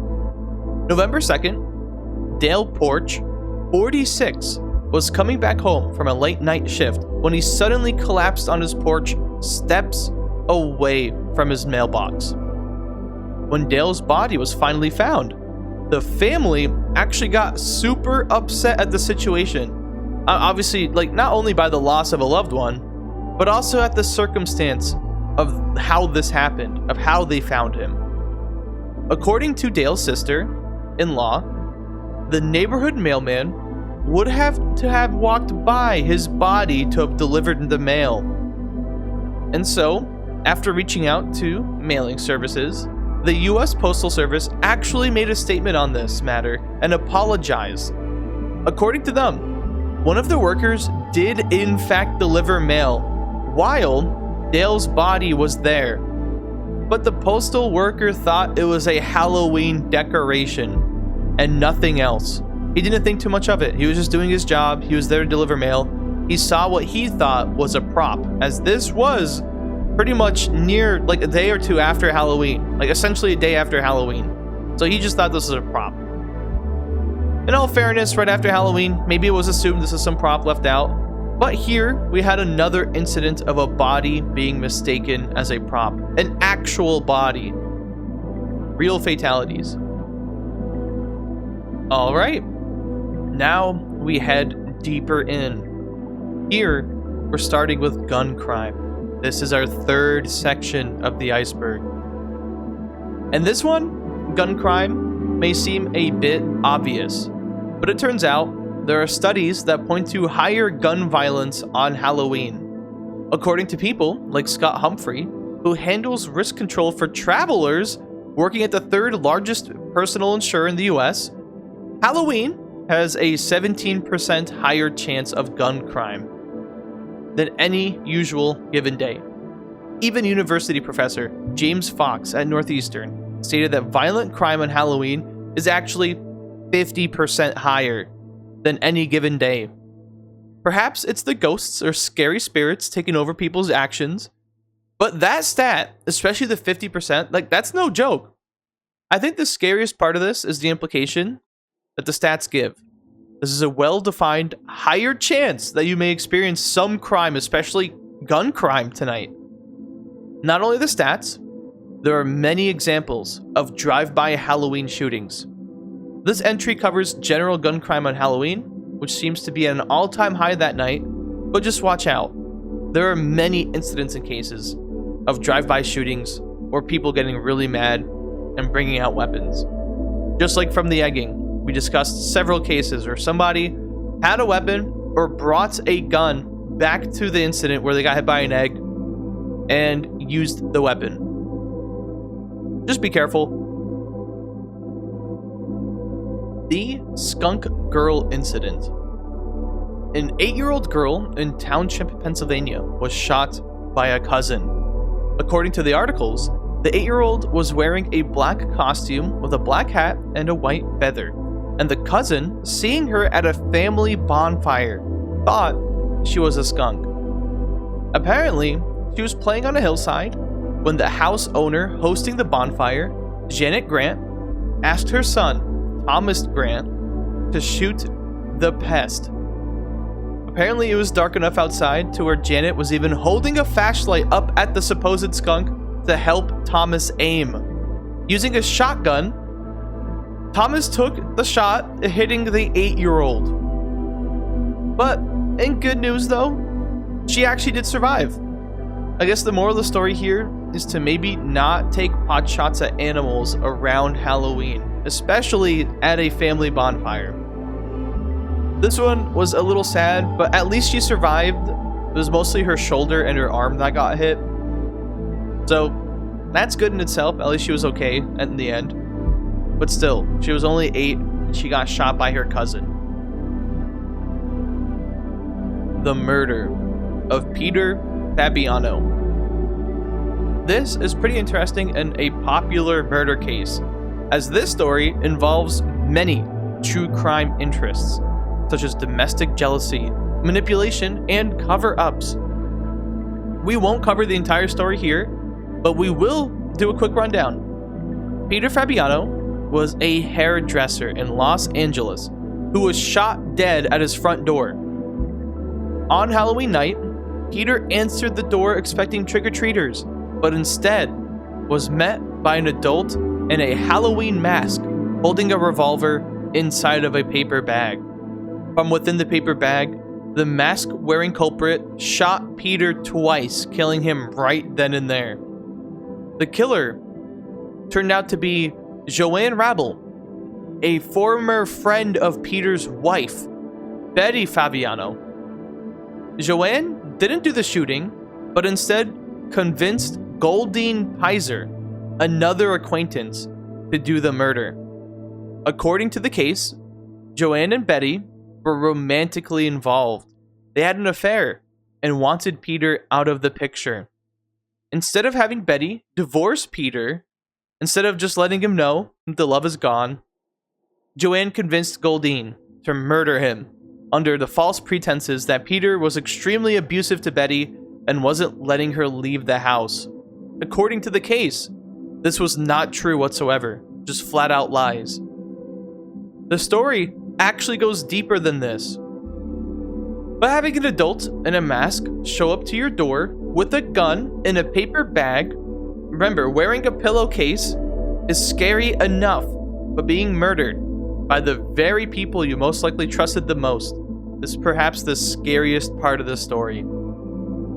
November 2nd, Dale Porch, 46, was coming back home from a late night shift when he suddenly collapsed on his porch steps away from his mailbox. When Dale's body was finally found, the family actually got super upset at the situation. Obviously, not only by the loss of a loved one, but also at the circumstance of how this happened, of how they found him. According to Dale's sister-in-law, the neighborhood mailman would have to have walked by his body to have delivered the mail. And so, after reaching out to mailing services, the U.S. Postal Service actually made a statement on this matter and apologized. According to them, one of the workers did in fact deliver mail while Dale's body was there, but the postal worker thought it was a Halloween decoration and nothing else. He didn't think too much of it. He was just doing his job. He was there to deliver mail. He saw what he thought was a prop, as this was pretty much near a day or two after Halloween, essentially a day after Halloween. So he just thought this was a prop. In all fairness, right after Halloween, maybe it was assumed this is some prop left out. But here, we had another incident of a body being mistaken as a prop. An actual body. Real fatalities. Alright. Now, we head deeper in. Here, we're starting with gun crime. This is our third section of the iceberg. And this one, gun crime, may seem a bit obvious. But it turns out, there are studies that point to higher gun violence on Halloween. According to people like Scott Humphrey, who handles risk control for travelers working at the third largest personal insurer in the US, Halloween has a 17% higher chance of gun crime than any usual given day. Even university professor James Fox at Northeastern stated that violent crime on Halloween is actually 50% higher than any given day. Perhaps it's the ghosts or scary spirits taking over people's actions, but that stat, especially the 50%, that's no joke. I think the scariest part of this is the implication that the stats give. This is a well-defined higher chance that you may experience some crime, especially gun crime tonight. Not only the stats, there are many examples of drive-by Halloween shootings. This entry covers general gun crime on Halloween, which seems to be at an all-time high that night, but just watch out. There are many incidents and cases of drive-by shootings or people getting really mad and bringing out weapons. Just like from the egging, we discussed several cases where somebody had a weapon or brought a gun back to the incident where they got hit by an egg and used the weapon. Just be careful. The Skunk Girl incident. An 8-year-old girl in Township, Pennsylvania was shot by a cousin. According to the articles, the 8-year-old was wearing a black costume with a black hat and a white feather, and the cousin, seeing her at a family bonfire, thought she was a skunk. Apparently, she was playing on a hillside when the house owner hosting the bonfire, Janet Grant, asked her son, Thomas Grant, to shoot the pest. Apparently, it was dark enough outside to where Janet was even holding a flashlight up at the supposed skunk to help Thomas aim. Using a shotgun, Thomas took the shot, hitting the 8-year-old. But in good news though, she actually did survive. I guess the moral of the story here is to maybe not take pot shots at animals around Halloween, especially at a family bonfire. This one was a little sad, but at least she survived. It was mostly her shoulder and her arm that got hit. So that's good in itself. At least she was okay in the end. But still, she was only 8 and she got shot by her cousin. The murder of Peter Fabiano. This is pretty interesting and a popular murder case, as this story involves many true crime interests, such as domestic jealousy, manipulation, and cover-ups. We won't cover the entire story here, but we will do a quick rundown. Peter Fabiano was a hairdresser in Los Angeles who was shot dead at his front door. On Halloween night, Peter answered the door expecting trick-or-treaters, but instead was met by an adult in a Halloween mask holding a revolver inside of a paper bag. From within the paper bag, the mask-wearing culprit shot Peter twice, killing him right then and there. The killer turned out to be Joanne Rabel, a former friend of Peter's wife, Betty Fabiano. Joanne didn't do the shooting, but instead convinced Goldine Pizer, another acquaintance, to do the murder. According to the case, Joanne and Betty were romantically involved. They had an affair and wanted Peter out of the picture. Instead of having Betty divorce Peter, instead of just letting him know that the love is gone, Joanne convinced Goldine to murder him under the false pretenses that Peter was extremely abusive to Betty and wasn't letting her leave the house. According to the case, this was not true whatsoever, just flat out lies. The story actually goes deeper than this. But having an adult in a mask show up to your door with a gun in a paper bag, remember, wearing a pillowcase is scary enough, but being murdered by the very people you most likely trusted the most is perhaps the scariest part of the story.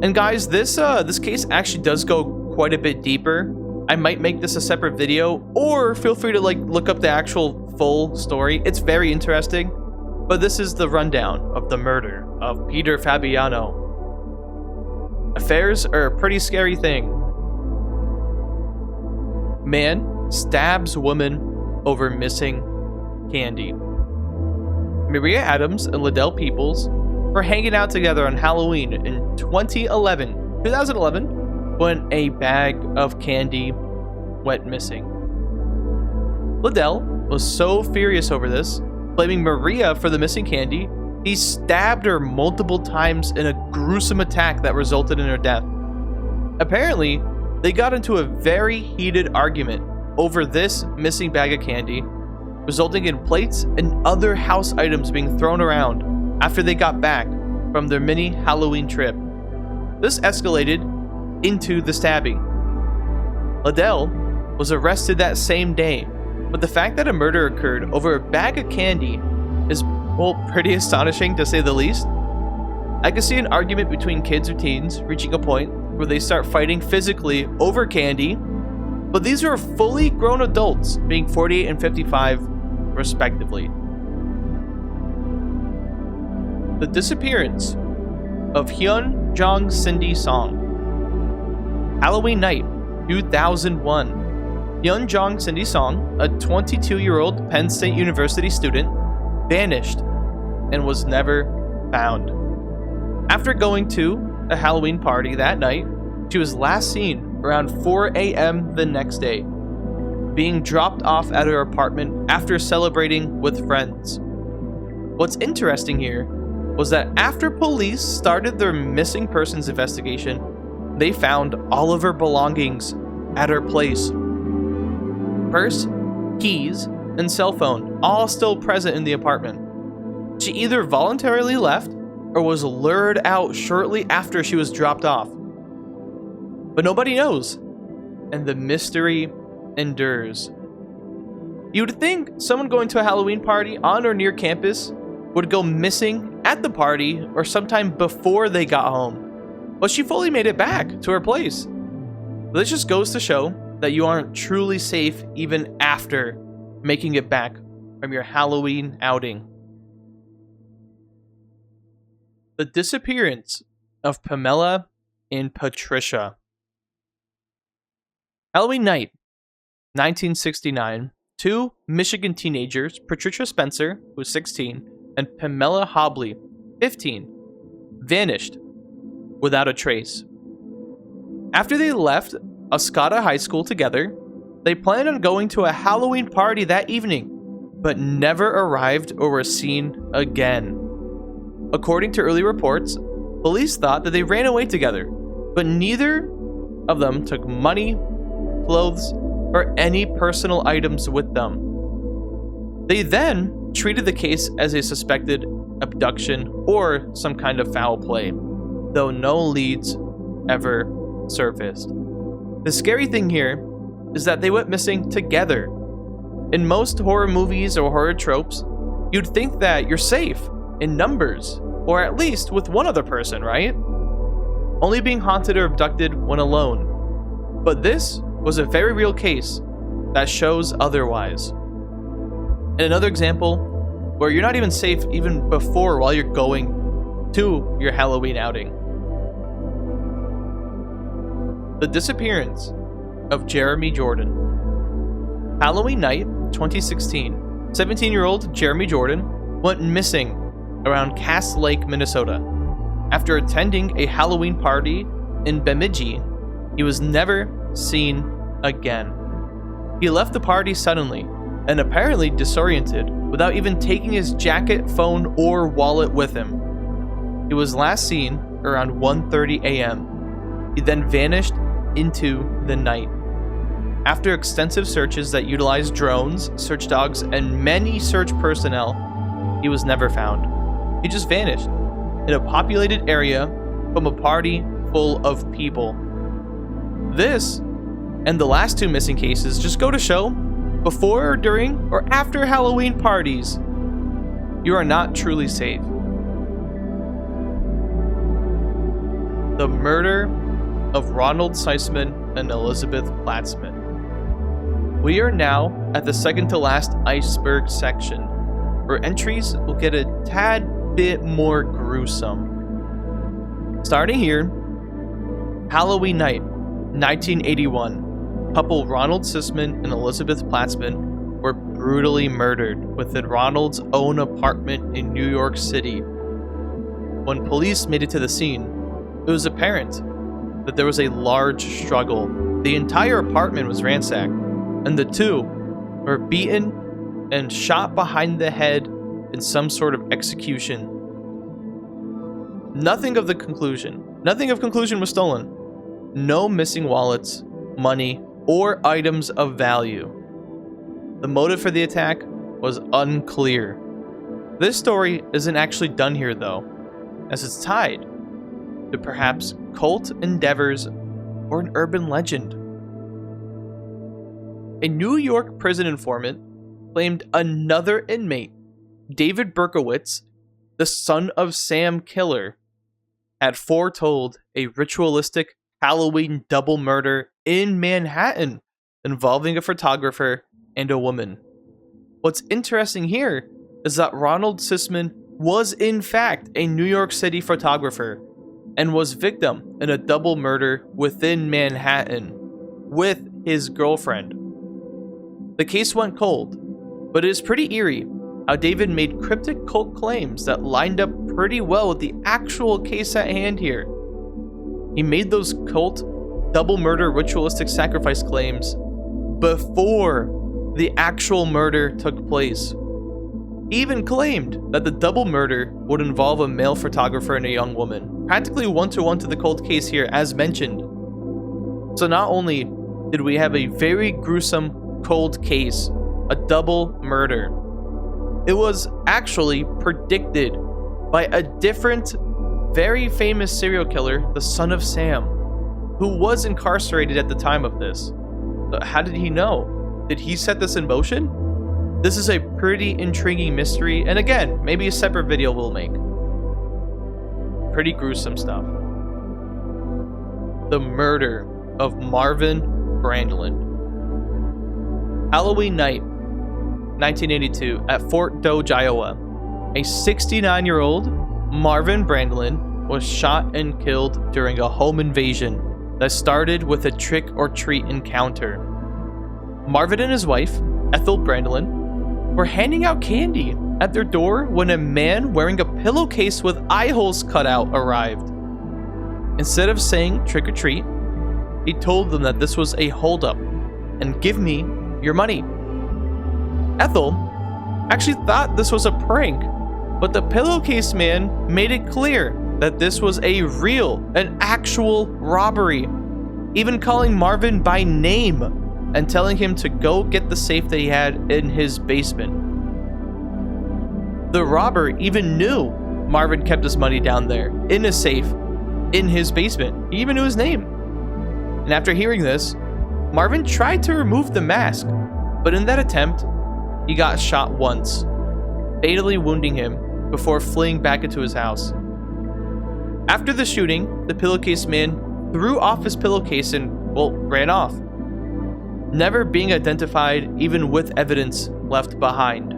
And guys, this case actually does go quite a bit deeper. I might make this a separate video, or feel free to look up the actual full story. It's very interesting, but this is the rundown of the murder of Peter Fabiano. Affairs are a pretty scary thing. Man stabs woman over missing candy. Maria Adams and Liddell Peoples were hanging out together on Halloween in 2011 when a bag of candy went missing. Liddell was so furious over this, blaming Maria for the missing candy, he stabbed her multiple times in a gruesome attack that resulted in her death. Apparently, they got into a very heated argument over this missing bag of candy, resulting in plates and other house items being thrown around after they got back from their mini Halloween trip. This escalated into the stabbing. Liddell was arrested that same day, but the fact that a murder occurred over a bag of candy is, well, pretty astonishing to say the least. I can see an argument between kids or teens reaching a point where they start fighting physically over candy, but these are fully grown adults, being 48 and 55 respectively. The disappearance of Hyun Jong Cindy Song. Halloween night, 2001. Hyun Jong Cindy Song, a 22-year-old Penn State University student, vanished and was never found. After going to a Halloween party that night, she was last seen around 4 a.m. the next day, being dropped off at her apartment after celebrating with friends. What's interesting here was that after police started their missing persons investigation, they found all of her belongings at her place. Purse, keys, and cell phone, all still present in the apartment. She either voluntarily left or was lured out shortly after she was dropped off. But nobody knows, and the mystery endures. You would think someone going to a Halloween party on or near campus would go missing at the party or sometime before they got home, but she fully made it back to her place. This just goes to show that you aren't truly safe even after making it back from your Halloween outing. The disappearance of Pamela and Patricia. Halloween night, 1969, two Michigan teenagers, Patricia Spencer, who was 16, and Pamela Hobley, 15, vanished without a trace. After they left Oscoda High School together, they planned on going to a Halloween party that evening, but never arrived or were seen again. According to early reports, police thought that they ran away together, but neither of them took money, clothes, or any personal items with them. They then treated the case as a suspected abduction or some kind of foul play, though no leads ever surfaced. The scary thing here is that they went missing together. In most horror movies or horror tropes, you'd think that you're safe in numbers, or at least with one other person, right? Only being haunted or abducted when alone. But this was a very real case that shows otherwise. And another example where you're not even safe even before while you're going to your Halloween outing. The disappearance of Jeremy Jordan. Halloween night, 2016, 17-year-old Jeremy Jordan went missing around Cass Lake, Minnesota. After attending a Halloween party in Bemidji, he was never seen again. He left the party suddenly and apparently disoriented without even taking his jacket, phone, or wallet with him. He was last seen around 1:30 a.m. He then vanished into the night. After extensive searches that utilized drones, search dogs, and many search personnel, he was never found. He just vanished in a populated area from a party full of people. This and the last two missing cases just go to show, before, during, or after Halloween parties, you are not truly safe. The murder of Ronald Seisman and Elizabeth Platzman. We are now at the second to last iceberg section, where entries will get a tad bit more gruesome. Starting here, Halloween night, 1981. Couple Ronald Seisman and Elizabeth Platzman were brutally murdered within Ronald's own apartment in New York City. When police made it to the scene, it was apparent that there was a large struggle. The entire apartment was ransacked, and the two were beaten and shot behind the head in some sort of execution. Nothing of conclusion was stolen. No missing wallets, money, or items of value. The motive for the attack was unclear. This story isn't actually done here though, as it's tied to perhaps cult endeavors or an urban legend. A New York prison informant claimed another inmate, David Berkowitz, the son of Sam Killer, had foretold a ritualistic Halloween double murder in Manhattan involving a photographer and a woman. What's interesting here is that Ronald Seisman was in fact a New York City photographer and was victim in a double murder within Manhattan with his girlfriend. The case went cold, but it is pretty eerie how David made cryptic cult claims that lined up pretty well with the actual case at hand here. He made those cult double murder ritualistic sacrifice claims before the actual murder took place. He even claimed that the double murder would involve a male photographer and a young woman, practically one-to-one to the cold case here as mentioned. So not only did we have a very gruesome cold case, a double murder, it was actually predicted by a different, very famous serial killer, the son of Sam, who was incarcerated at the time of this. But how did he know? Did he set this in motion? This is a pretty intriguing mystery, and again, maybe a separate video we'll make. Pretty gruesome stuff. The murder of Marvin Brandlin. Halloween night, 1982, at Fort Dodge, Iowa. A 69-year-old Marvin Brandlin was shot and killed during a home invasion that started with a trick-or-treat encounter. Marvin and his wife, Ethel Brandlin, were handing out candy at their door when a man wearing a pillowcase with eye holes cut out arrived. Instead of saying trick-or-treat, he told them that this was a holdup and give me your money. Ethel actually thought this was a prank, but the pillowcase man made it clear that this was an actual robbery, even calling Marvin by name and telling him to go get the safe that he had in his basement. The robber even knew Marvin kept his money down there in a safe in his basement. He even knew his name. And after hearing this, Marvin tried to remove the mask, but in that attempt, he got shot once, fatally wounding him before fleeing back into his house. After the shooting, the pillowcase man threw off his pillowcase and, ran off, never being identified even with evidence left behind.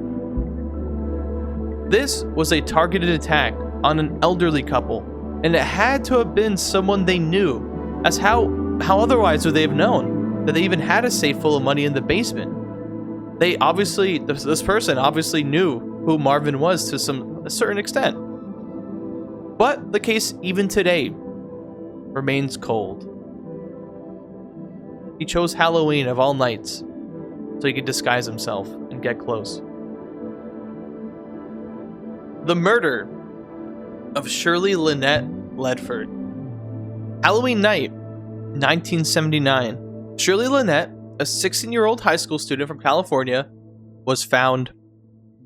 This was a targeted attack on an elderly couple, and it had to have been someone they knew, as how otherwise would they have known that they even had a safe full of money in the basement? This person obviously knew who Marvin was to a certain extent. But the case even today remains cold. He chose Halloween of all nights so he could disguise himself and get close. The murder of Shirley Lynette Ledford. Halloween night, 1979. Shirley Lynette, a 16-year-old high school student from California, was found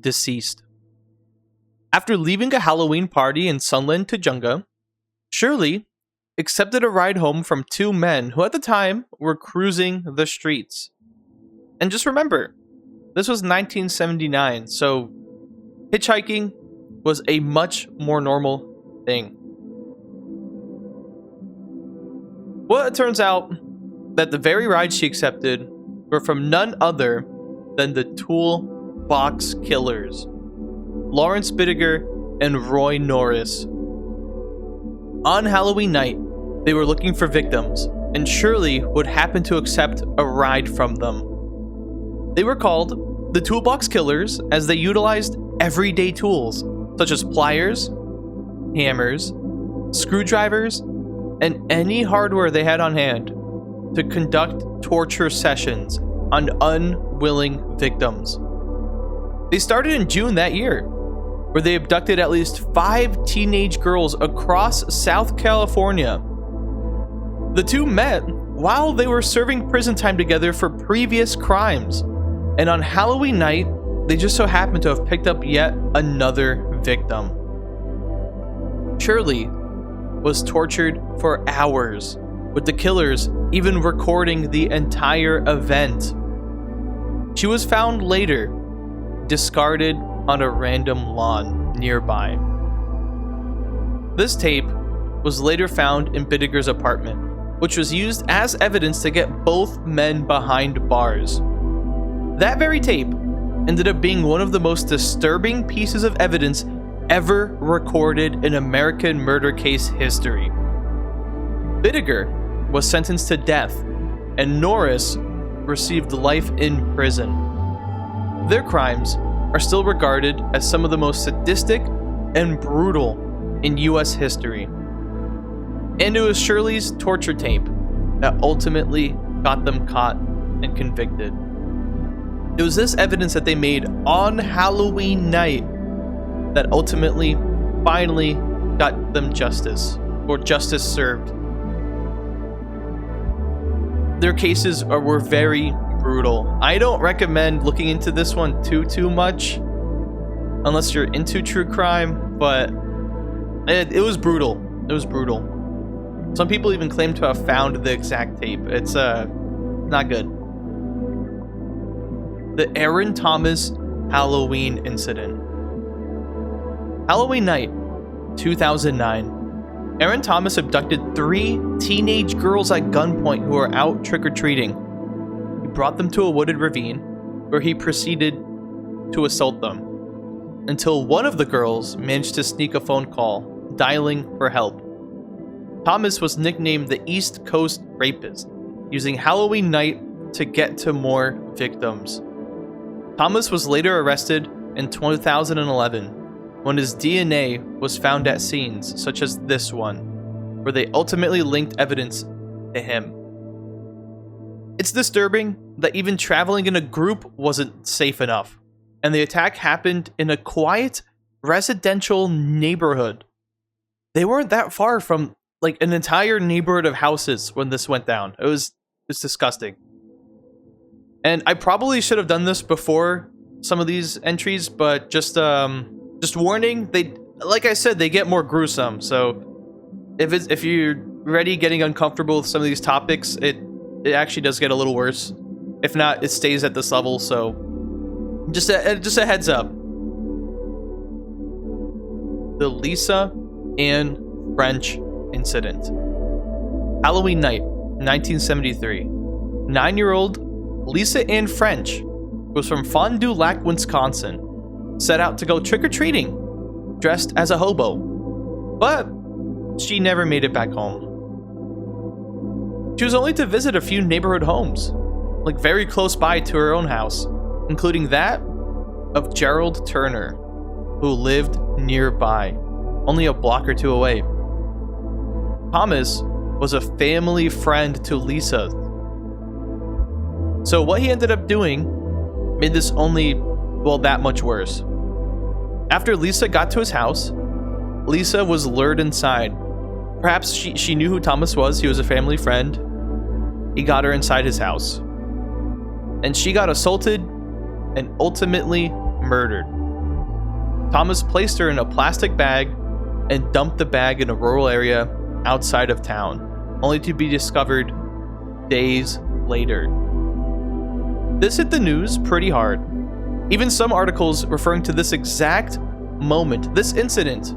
deceased. After leaving a Halloween party in Sunland, Tujunga, Shirley accepted a ride home from two men who at the time were cruising the streets. And just remember, this was 1979, so hitchhiking was a much more normal thing. Well, it turns out that the very rides she accepted were from none other than the Toolbox Killers, Lawrence Bittiger and Roy Norris. On Halloween night, they were looking for victims, and Shirley would happen to accept a ride from them. They were called the Toolbox Killers as they utilized everyday tools such as pliers, hammers, screwdrivers, and any hardware they had on hand to conduct torture sessions on unwilling victims. They started in June that year, where they abducted at least 5 teenage girls across South California. The two met while they were serving prison time together for previous crimes, and on Halloween night, they just so happened to have picked up yet another victim. Shirley was tortured for hours, with the killers even recording the entire event. She was found later, discarded on a random lawn nearby. This tape was later found in Bittiger's apartment, which was used as evidence to get both men behind bars. That very tape ended up being one of the most disturbing pieces of evidence ever recorded in American murder case history. Bittiger was sentenced to death, and Norris received life in prison. Their crimes are still regarded as some of the most sadistic and brutal in US history. And it was Shirley's torture tape that ultimately got them caught and convicted. It was this evidence that they made on Halloween night that ultimately, finally, got them justice, or justice served. their cases were very brutal. I don't recommend looking into this one too much unless you're into true crime, but it was brutal. It was brutal. Some people even claim to have found the exact tape. It's not good. The Aaron Thomas Halloween incident. Halloween night, 2009. Aaron Thomas abducted 3 teenage girls at gunpoint who were out trick-or-treating. He brought them to a wooded ravine where he proceeded to assault them until one of the girls managed to sneak a phone call, dialing for help. Thomas was nicknamed the East Coast Rapist, using Halloween night to get to more victims. Thomas was later arrested in 2011 when his DNA was found at scenes such as this one, where they ultimately linked evidence to him. It's disturbing that even traveling in a group wasn't safe enough, and the attack happened in a quiet residential neighborhood. They weren't that far from like an entire neighborhood of houses when this went down. It's disgusting. And I probably should have done this before some of these entries, but just warning, they, like I said, they get more gruesome. So if you're already getting uncomfortable with some of these topics, it actually does get a little worse. If not, it stays at this level. So just a heads up. The Lisa Ann French incident. Halloween night, 1973. 9-year-old Lisa Ann French was from Fond du Lac, Wisconsin, set out to go trick-or-treating, dressed as a hobo, but she never made it back home. She was only to visit a few neighborhood homes, like very close by to her own house, including that of Gerald Turner, who lived nearby, only a block or two away. Thomas was a family friend to Lisa, so what he ended up doing made this only, well, that much worse. After Lisa got to his house, Lisa was lured inside. Perhaps she knew who Thomas was. He was a family friend. He got her inside his house, and she got assaulted and ultimately murdered. Thomas placed her in a plastic bag and dumped the bag in a rural area outside of town, only to be discovered days later. This hit the news pretty hard. Even some articles referring to this exact moment, this incident.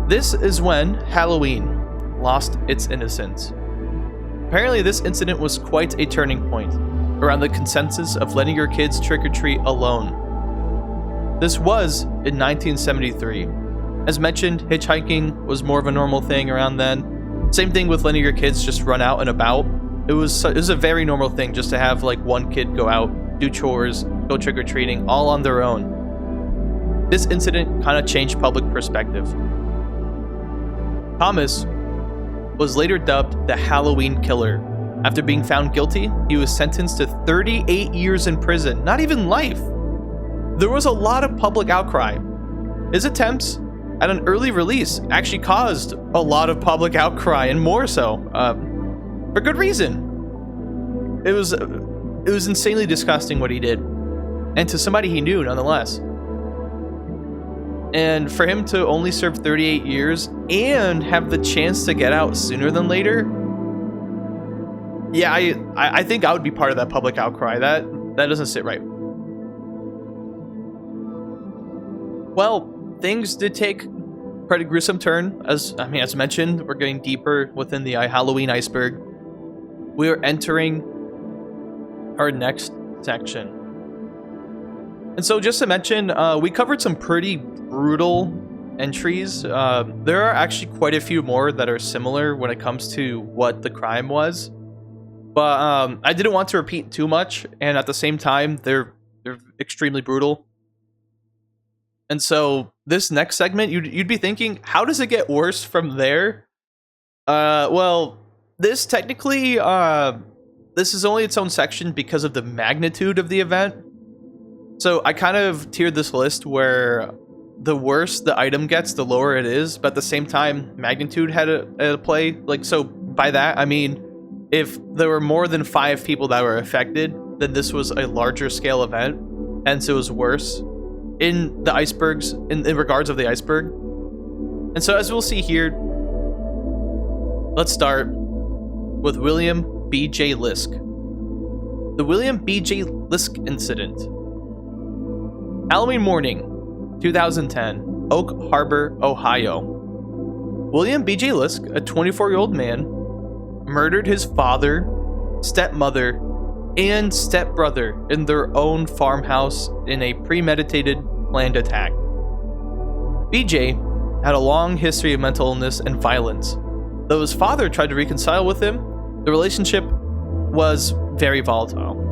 This is when Halloween lost its innocence. Apparently, this incident was quite a turning point around the consensus of letting your kids trick-or-treat alone. This was in 1973. As mentioned, hitchhiking was more of a normal thing around then. Same thing with letting your kids just run out and about. It was a very normal thing just to have like one kid go out, do chores, go trick-or-treating, all on their own. This incident kind of changed public perspective. Thomas was later dubbed the Halloween Killer. After being found guilty, he was sentenced to 38 years in prison, not even life. There was a lot of public outcry. His attempts at an early release actually caused a lot of public outcry, and more so, for good reason. It was insanely disgusting what he did, and to somebody he knew nonetheless. And for him to only serve 38 years and have the chance to get out sooner than later, yeah, I think I would be part of that public outcry. That doesn't sit right. Well, things did take quite a gruesome turn. As mentioned, we're getting deeper within the Halloween Iceberg. We are entering our next section. And so just to mention, we covered some pretty brutal entries. There are actually quite a few more that are similar when it comes to what the crime was. But I didn't want to repeat too much, and at the same time, they're extremely brutal. And so this next segment, you'd be thinking, how does it get worse from there? Well, this technically, this is only its own section because of the magnitude of the event. So I kind of tiered this list where the worse the item gets, the lower it is. But at the same time, magnitude had a play. Like, so by that, I mean, if there were more than 5 people that were affected, then this was a larger scale event, hence it was worse in the icebergs, in regards of the iceberg. And so as we'll see here, let's start with William B.J. Lisk. The William B.J. Lisk incident. Halloween morning, 2010, Oak Harbor, Ohio. William B.J. Lisk, a 24-year-old man, murdered his father, stepmother, and stepbrother in their own farmhouse in a premeditated, planned attack. BJ had a long history of mental illness and violence. Though his father tried to reconcile with him, the relationship was very volatile.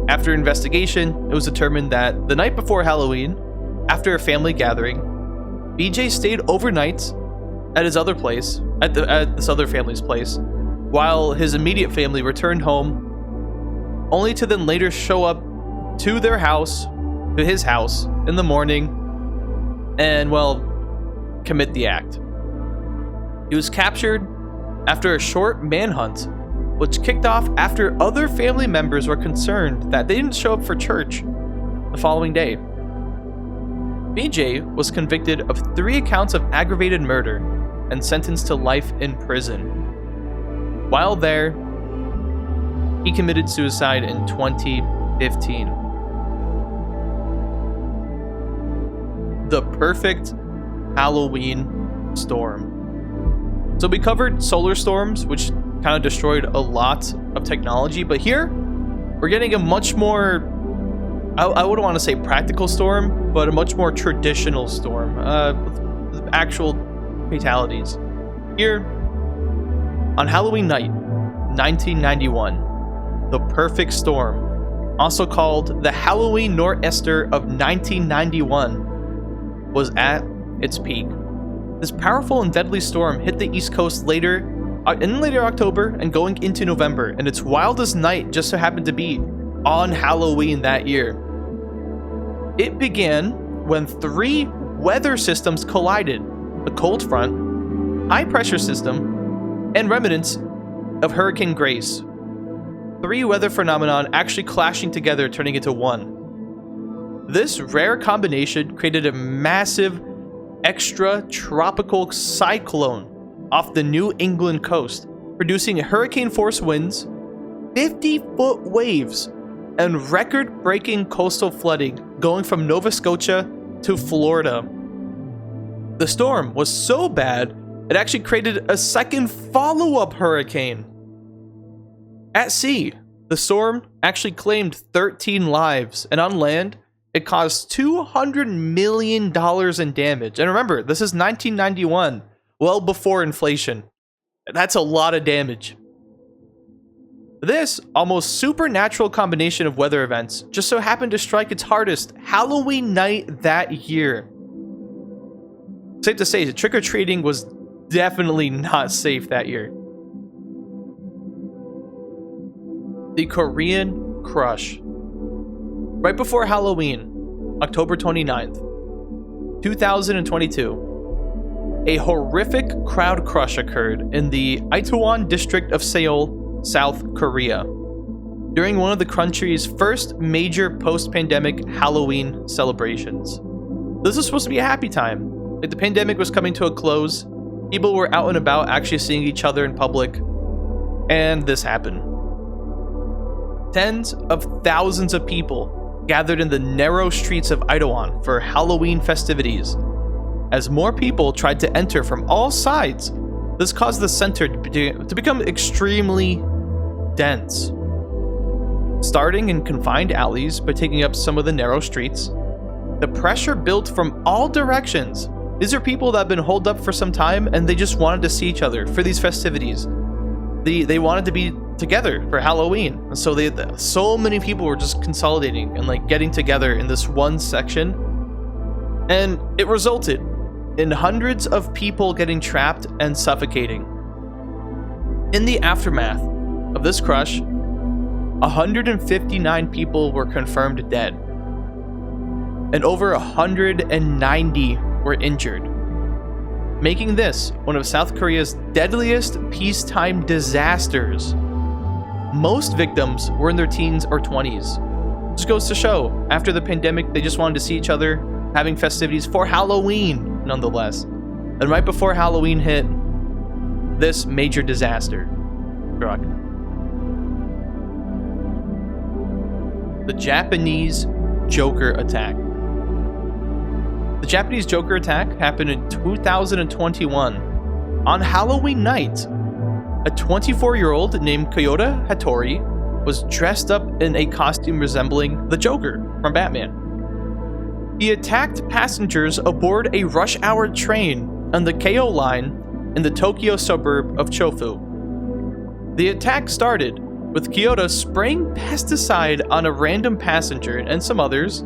After investigation, it was determined that the night before Halloween, after a family gathering, BJ stayed overnight at his other place, at this other family's place, while his immediate family returned home, only to then later show up to their house, to his house, in the morning, and, well, commit the act. He was captured after a short manhunt, which kicked off after other family members were concerned that they didn't show up for church the following day. BJ was convicted of 3 accounts of aggravated murder and sentenced to life in prison. While there, he committed suicide in 2015. The perfect Halloween storm. So we covered solar storms, which kind of destroyed a lot of technology, but here we're getting a much more, I wouldn't want to say practical storm, but a much more traditional storm, with actual fatalities. Here, on Halloween night, 1991, the perfect storm, also called the Halloween nor'easter of 1991, was at its peak. This powerful and deadly storm hit the East Coast in later October and going into November, and its wildest night just so happened to be on Halloween that year. It began when 3 weather systems collided: a cold front, high pressure system, and remnants of Hurricane Grace. 3 weather phenomenon actually clashing together, turning into one. This rare combination created a massive extratropical cyclone off the New England coast, producing hurricane-force winds, 50-foot waves, and record-breaking coastal flooding going from Nova Scotia to Florida. The storm was so bad, it actually created a second follow-up hurricane. At sea, the storm actually claimed 13 lives, and on land, it caused $200 million in damage. And remember, this is 1991, well before inflation. That's a lot of damage. This almost supernatural combination of weather events just so happened to strike its hardest Halloween night that year. Safe to say, trick-or-treating was definitely not safe that year. The Korean Crush. Right before Halloween, October 29th, 2022, a horrific crowd crush occurred in the Itaewon district of Seoul, South Korea, during one of the country's first major post-pandemic Halloween celebrations. This was supposed to be a happy time. Like, the pandemic was coming to a close, people were out and about actually seeing each other in public, and this happened. Tens of thousands of people gathered in the narrow streets of Itaewon for Halloween festivities. As more people tried to enter from all sides, this caused the center to become extremely dense. Starting in confined alleys by taking up some of the narrow streets, the pressure built from all directions. These are people that have been holed up for some time and they just wanted to see each other for these festivities. They wanted to be together for Halloween. And so so many people were just consolidating and like getting together in this one section. And it resulted in hundreds of people getting trapped and suffocating. In the aftermath of this crush, 159 people were confirmed dead, and over 190 were injured, making this one of South Korea's deadliest peacetime disasters Most victims were in their teens or 20s. Just goes to show, after the pandemic, they just wanted to see each other, having festivities for Halloween, nonetheless. And right before Halloween hit, this major disaster struck. The Japanese Joker attack. The Japanese Joker attack happened in 2021. On Halloween night, a 24-year-old named Kyoto Hattori was dressed up in a costume resembling the Joker from Batman. He attacked passengers aboard a rush-hour train on the Keio line in the Tokyo suburb of Chofu. The attack started with Kyoto spraying pesticide on a random passenger and some others,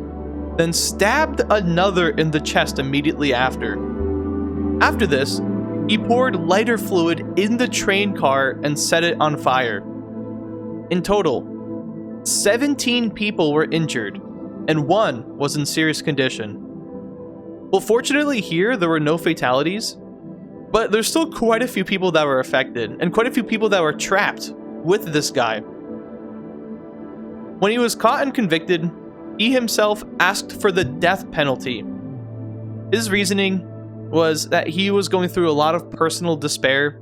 then stabbed another in the chest immediately after. After this, he poured lighter fluid in the train car and set it on fire. In total, 17 people were injured, and one was in serious condition. Well, fortunately here, there were no fatalities, but there's still quite a few people that were affected, and quite a few people that were trapped with this guy. When he was caught and convicted, he himself asked for the death penalty. His reasoning was that he was going through a lot of personal despair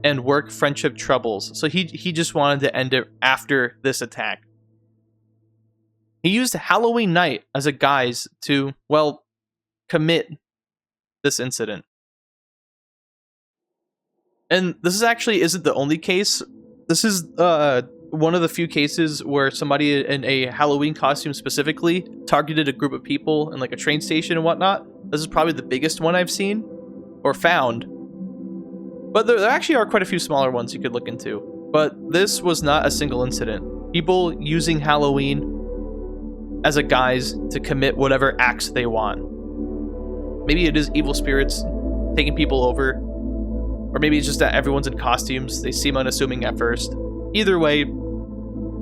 and work friendship troubles, so he just wanted to end it after this attack. He used Halloween night as a guise to, well, commit this incident. And this actually isn't the only case. This is one of the few cases where somebody in a Halloween costume specifically targeted a group of people in like a train station and whatnot. This is probably the biggest one I've seen or found. But there actually are quite a few smaller ones you could look into. But this was not a single incident. People using Halloween as a guise to commit whatever acts they want. Maybe it is evil spirits taking people over, or maybe it's just that everyone's in costumes. They seem unassuming at first. Either way,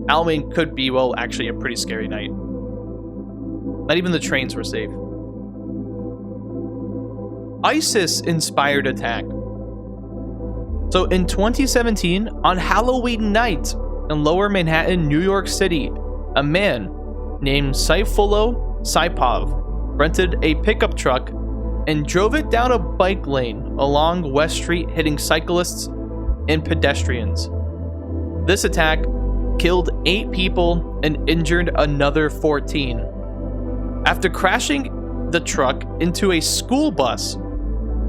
Halloween could be, well, actually a pretty scary night. Not even the trains were safe. ISIS-inspired attack. So in 2017, on Halloween night in Lower Manhattan, New York City, a man named Sayfullo Saipov rented a pickup truck and drove it down a bike lane along West Street, hitting cyclists and pedestrians. This attack killed 8 people and injured another 14. After crashing the truck into a school bus,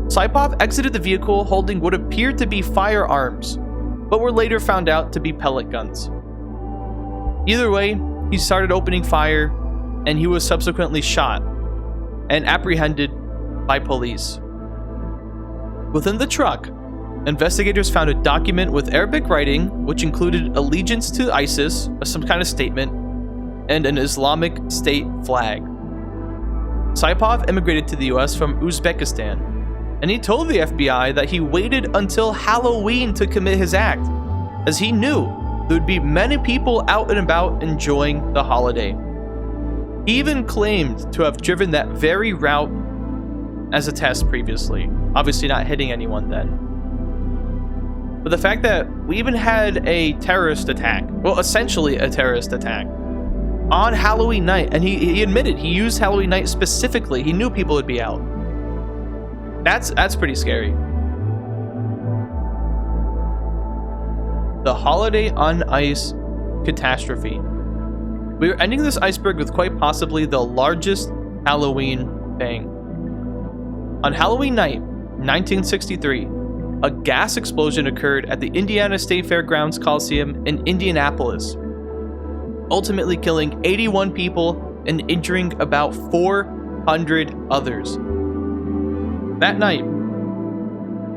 Saipov exited the vehicle holding what appeared to be firearms, but were later found out to be pellet guns. Either way, he started opening fire, and he was subsequently shot and apprehended by police. Within the truck, investigators found a document with Arabic writing, which included allegiance to ISIS, some kind of statement, and an Islamic State flag. Saipov immigrated to the US from Uzbekistan, and he told the FBI that he waited until Halloween to commit his act, as he knew there would be many people out and about enjoying the holiday. He even claimed to have driven that very route as a test previously, obviously not hitting anyone then. But the fact that we even had a terrorist attack, well, essentially a terrorist attack, on Halloween night, and he admitted he used Halloween night specifically. He knew people would be out. That's pretty scary. The Holiday on Ice catastrophe. We are ending this iceberg with quite possibly the largest Halloween bang. On Halloween night, 1963, a gas explosion occurred at the Indiana State Fairgrounds Coliseum in Indianapolis, ultimately killing 81 people and injuring about 400 others. That night,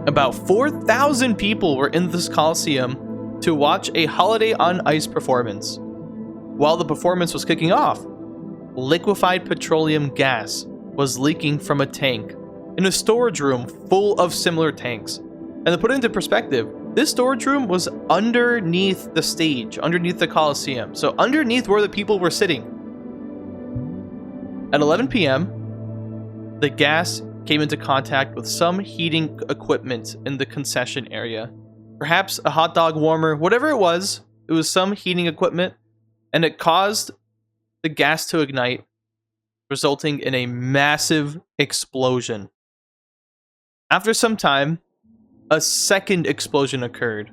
about 4,000 people were in this Coliseum to watch a Holiday on Ice performance. While the performance was kicking off, liquefied petroleum gas was leaking from a tank in a storage room full of similar tanks. And to put it into perspective, this storage room was underneath the stage, underneath the Coliseum. So underneath where the people were sitting. At 11 p.m., the gas came into contact with some heating equipment in the concession area. Perhaps a hot dog warmer, whatever it was, It was some heating equipment, and it caused the gas to ignite, resulting in a massive explosion. After some time, a second explosion occurred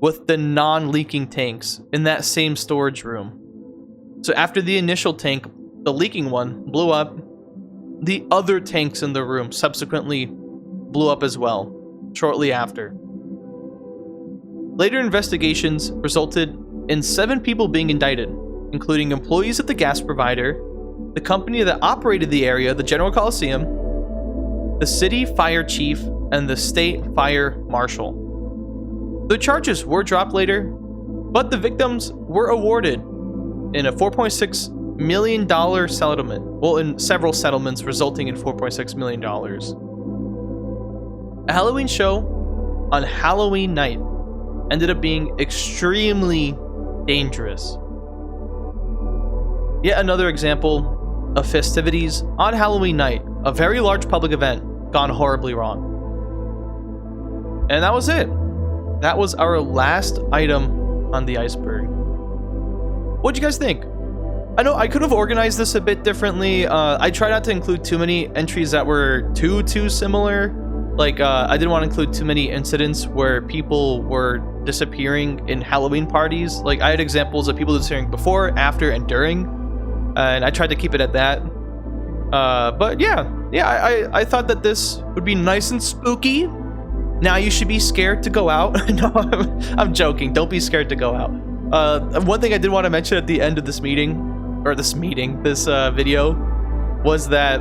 with the non-leaking tanks in that same storage room. So after the initial tank, the leaking one, blew up, the other tanks in the room subsequently blew up as well, shortly after. Later investigations resulted in 7 people being indicted, including employees of the gas provider, the company that operated the area, the General Coliseum, the city fire chief, and the state fire marshal. The charges were dropped later, but the victims were awarded in a $4.6 million settlement. Well, in several settlements resulting in $4.6 million. A Halloween show on Halloween night ended up being extremely dangerous. Yet another example of festivities on Halloween night, a very large public event, gone horribly wrong. And that was it. That was our last item on the iceberg. What'd you guys think? I know I could have organized this a bit differently. I tried not to include too many entries that were too similar. Like, I didn't want to include too many incidents where people were disappearing in Halloween parties. Like, I had examples of people disappearing before, after, and during. And I tried to keep it at that. But yeah, I thought that this would be nice and spooky. Now you should be scared to go out. No, I'm joking. Don't be scared to go out. One thing I did want to mention at the end of this meeting, this video, was that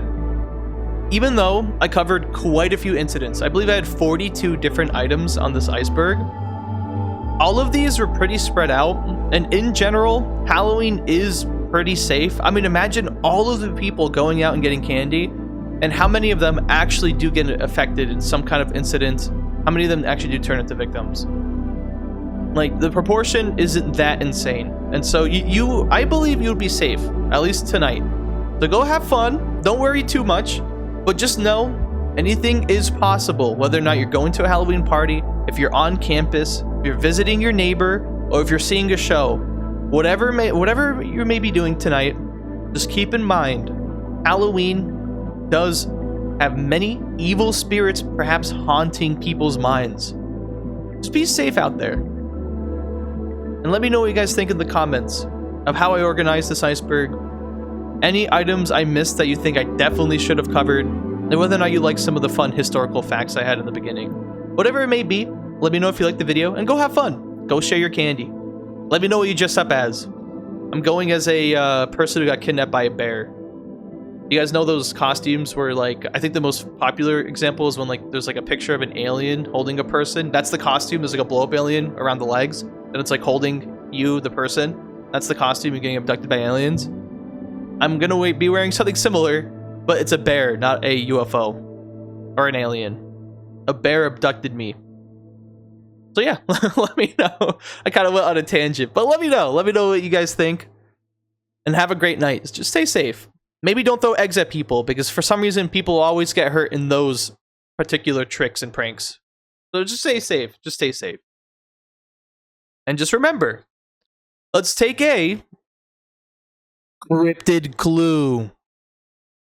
even though I covered quite a few incidents, I believe I had 42 different items on this iceberg, all of these were pretty spread out, and in general, Halloween is pretty safe. I mean, imagine all of the people going out and getting candy, and how many of them actually do get affected in some kind of incident, how many of them actually do turn into victims. Like, the proportion isn't that insane. And so I believe you'll be safe, at least tonight. So go have fun, don't worry too much, but just know anything is possible, whether or not you're going to a Halloween party, if you're on campus, if you're visiting your neighbor, or if you're seeing a show. Whatever you may be doing tonight, just keep in mind, Halloween does have many evil spirits perhaps haunting people's minds. Just be safe out there. And let me know what you guys think in the comments of how I organized this iceberg. Any items I missed that you think I definitely should have covered, and whether or not you like some of the fun historical facts I had in the beginning. Whatever it may be, let me know if you liked the video, and go have fun. Go share your candy. Let me know what you dress up as. I'm going as a person who got kidnapped by a bear. You guys know those costumes where, like, I think the most popular example is when, like, there's like a picture of an alien holding a person. That's the costume. There's like a blow-up alien around the legs, and it's like holding you, the person. That's the costume. You're getting abducted by aliens. I'm gonna be wearing something similar, but it's a bear, not a UFO or an alien. A bear abducted me. So yeah, let me know. I kind of went on a tangent, but let me know. Let me know what you guys think. And have a great night. Just stay safe. Maybe don't throw eggs at people, because for some reason people always get hurt in those particular tricks and pranks. So just stay safe. Just stay safe. And just remember, let's take a cryptid clue.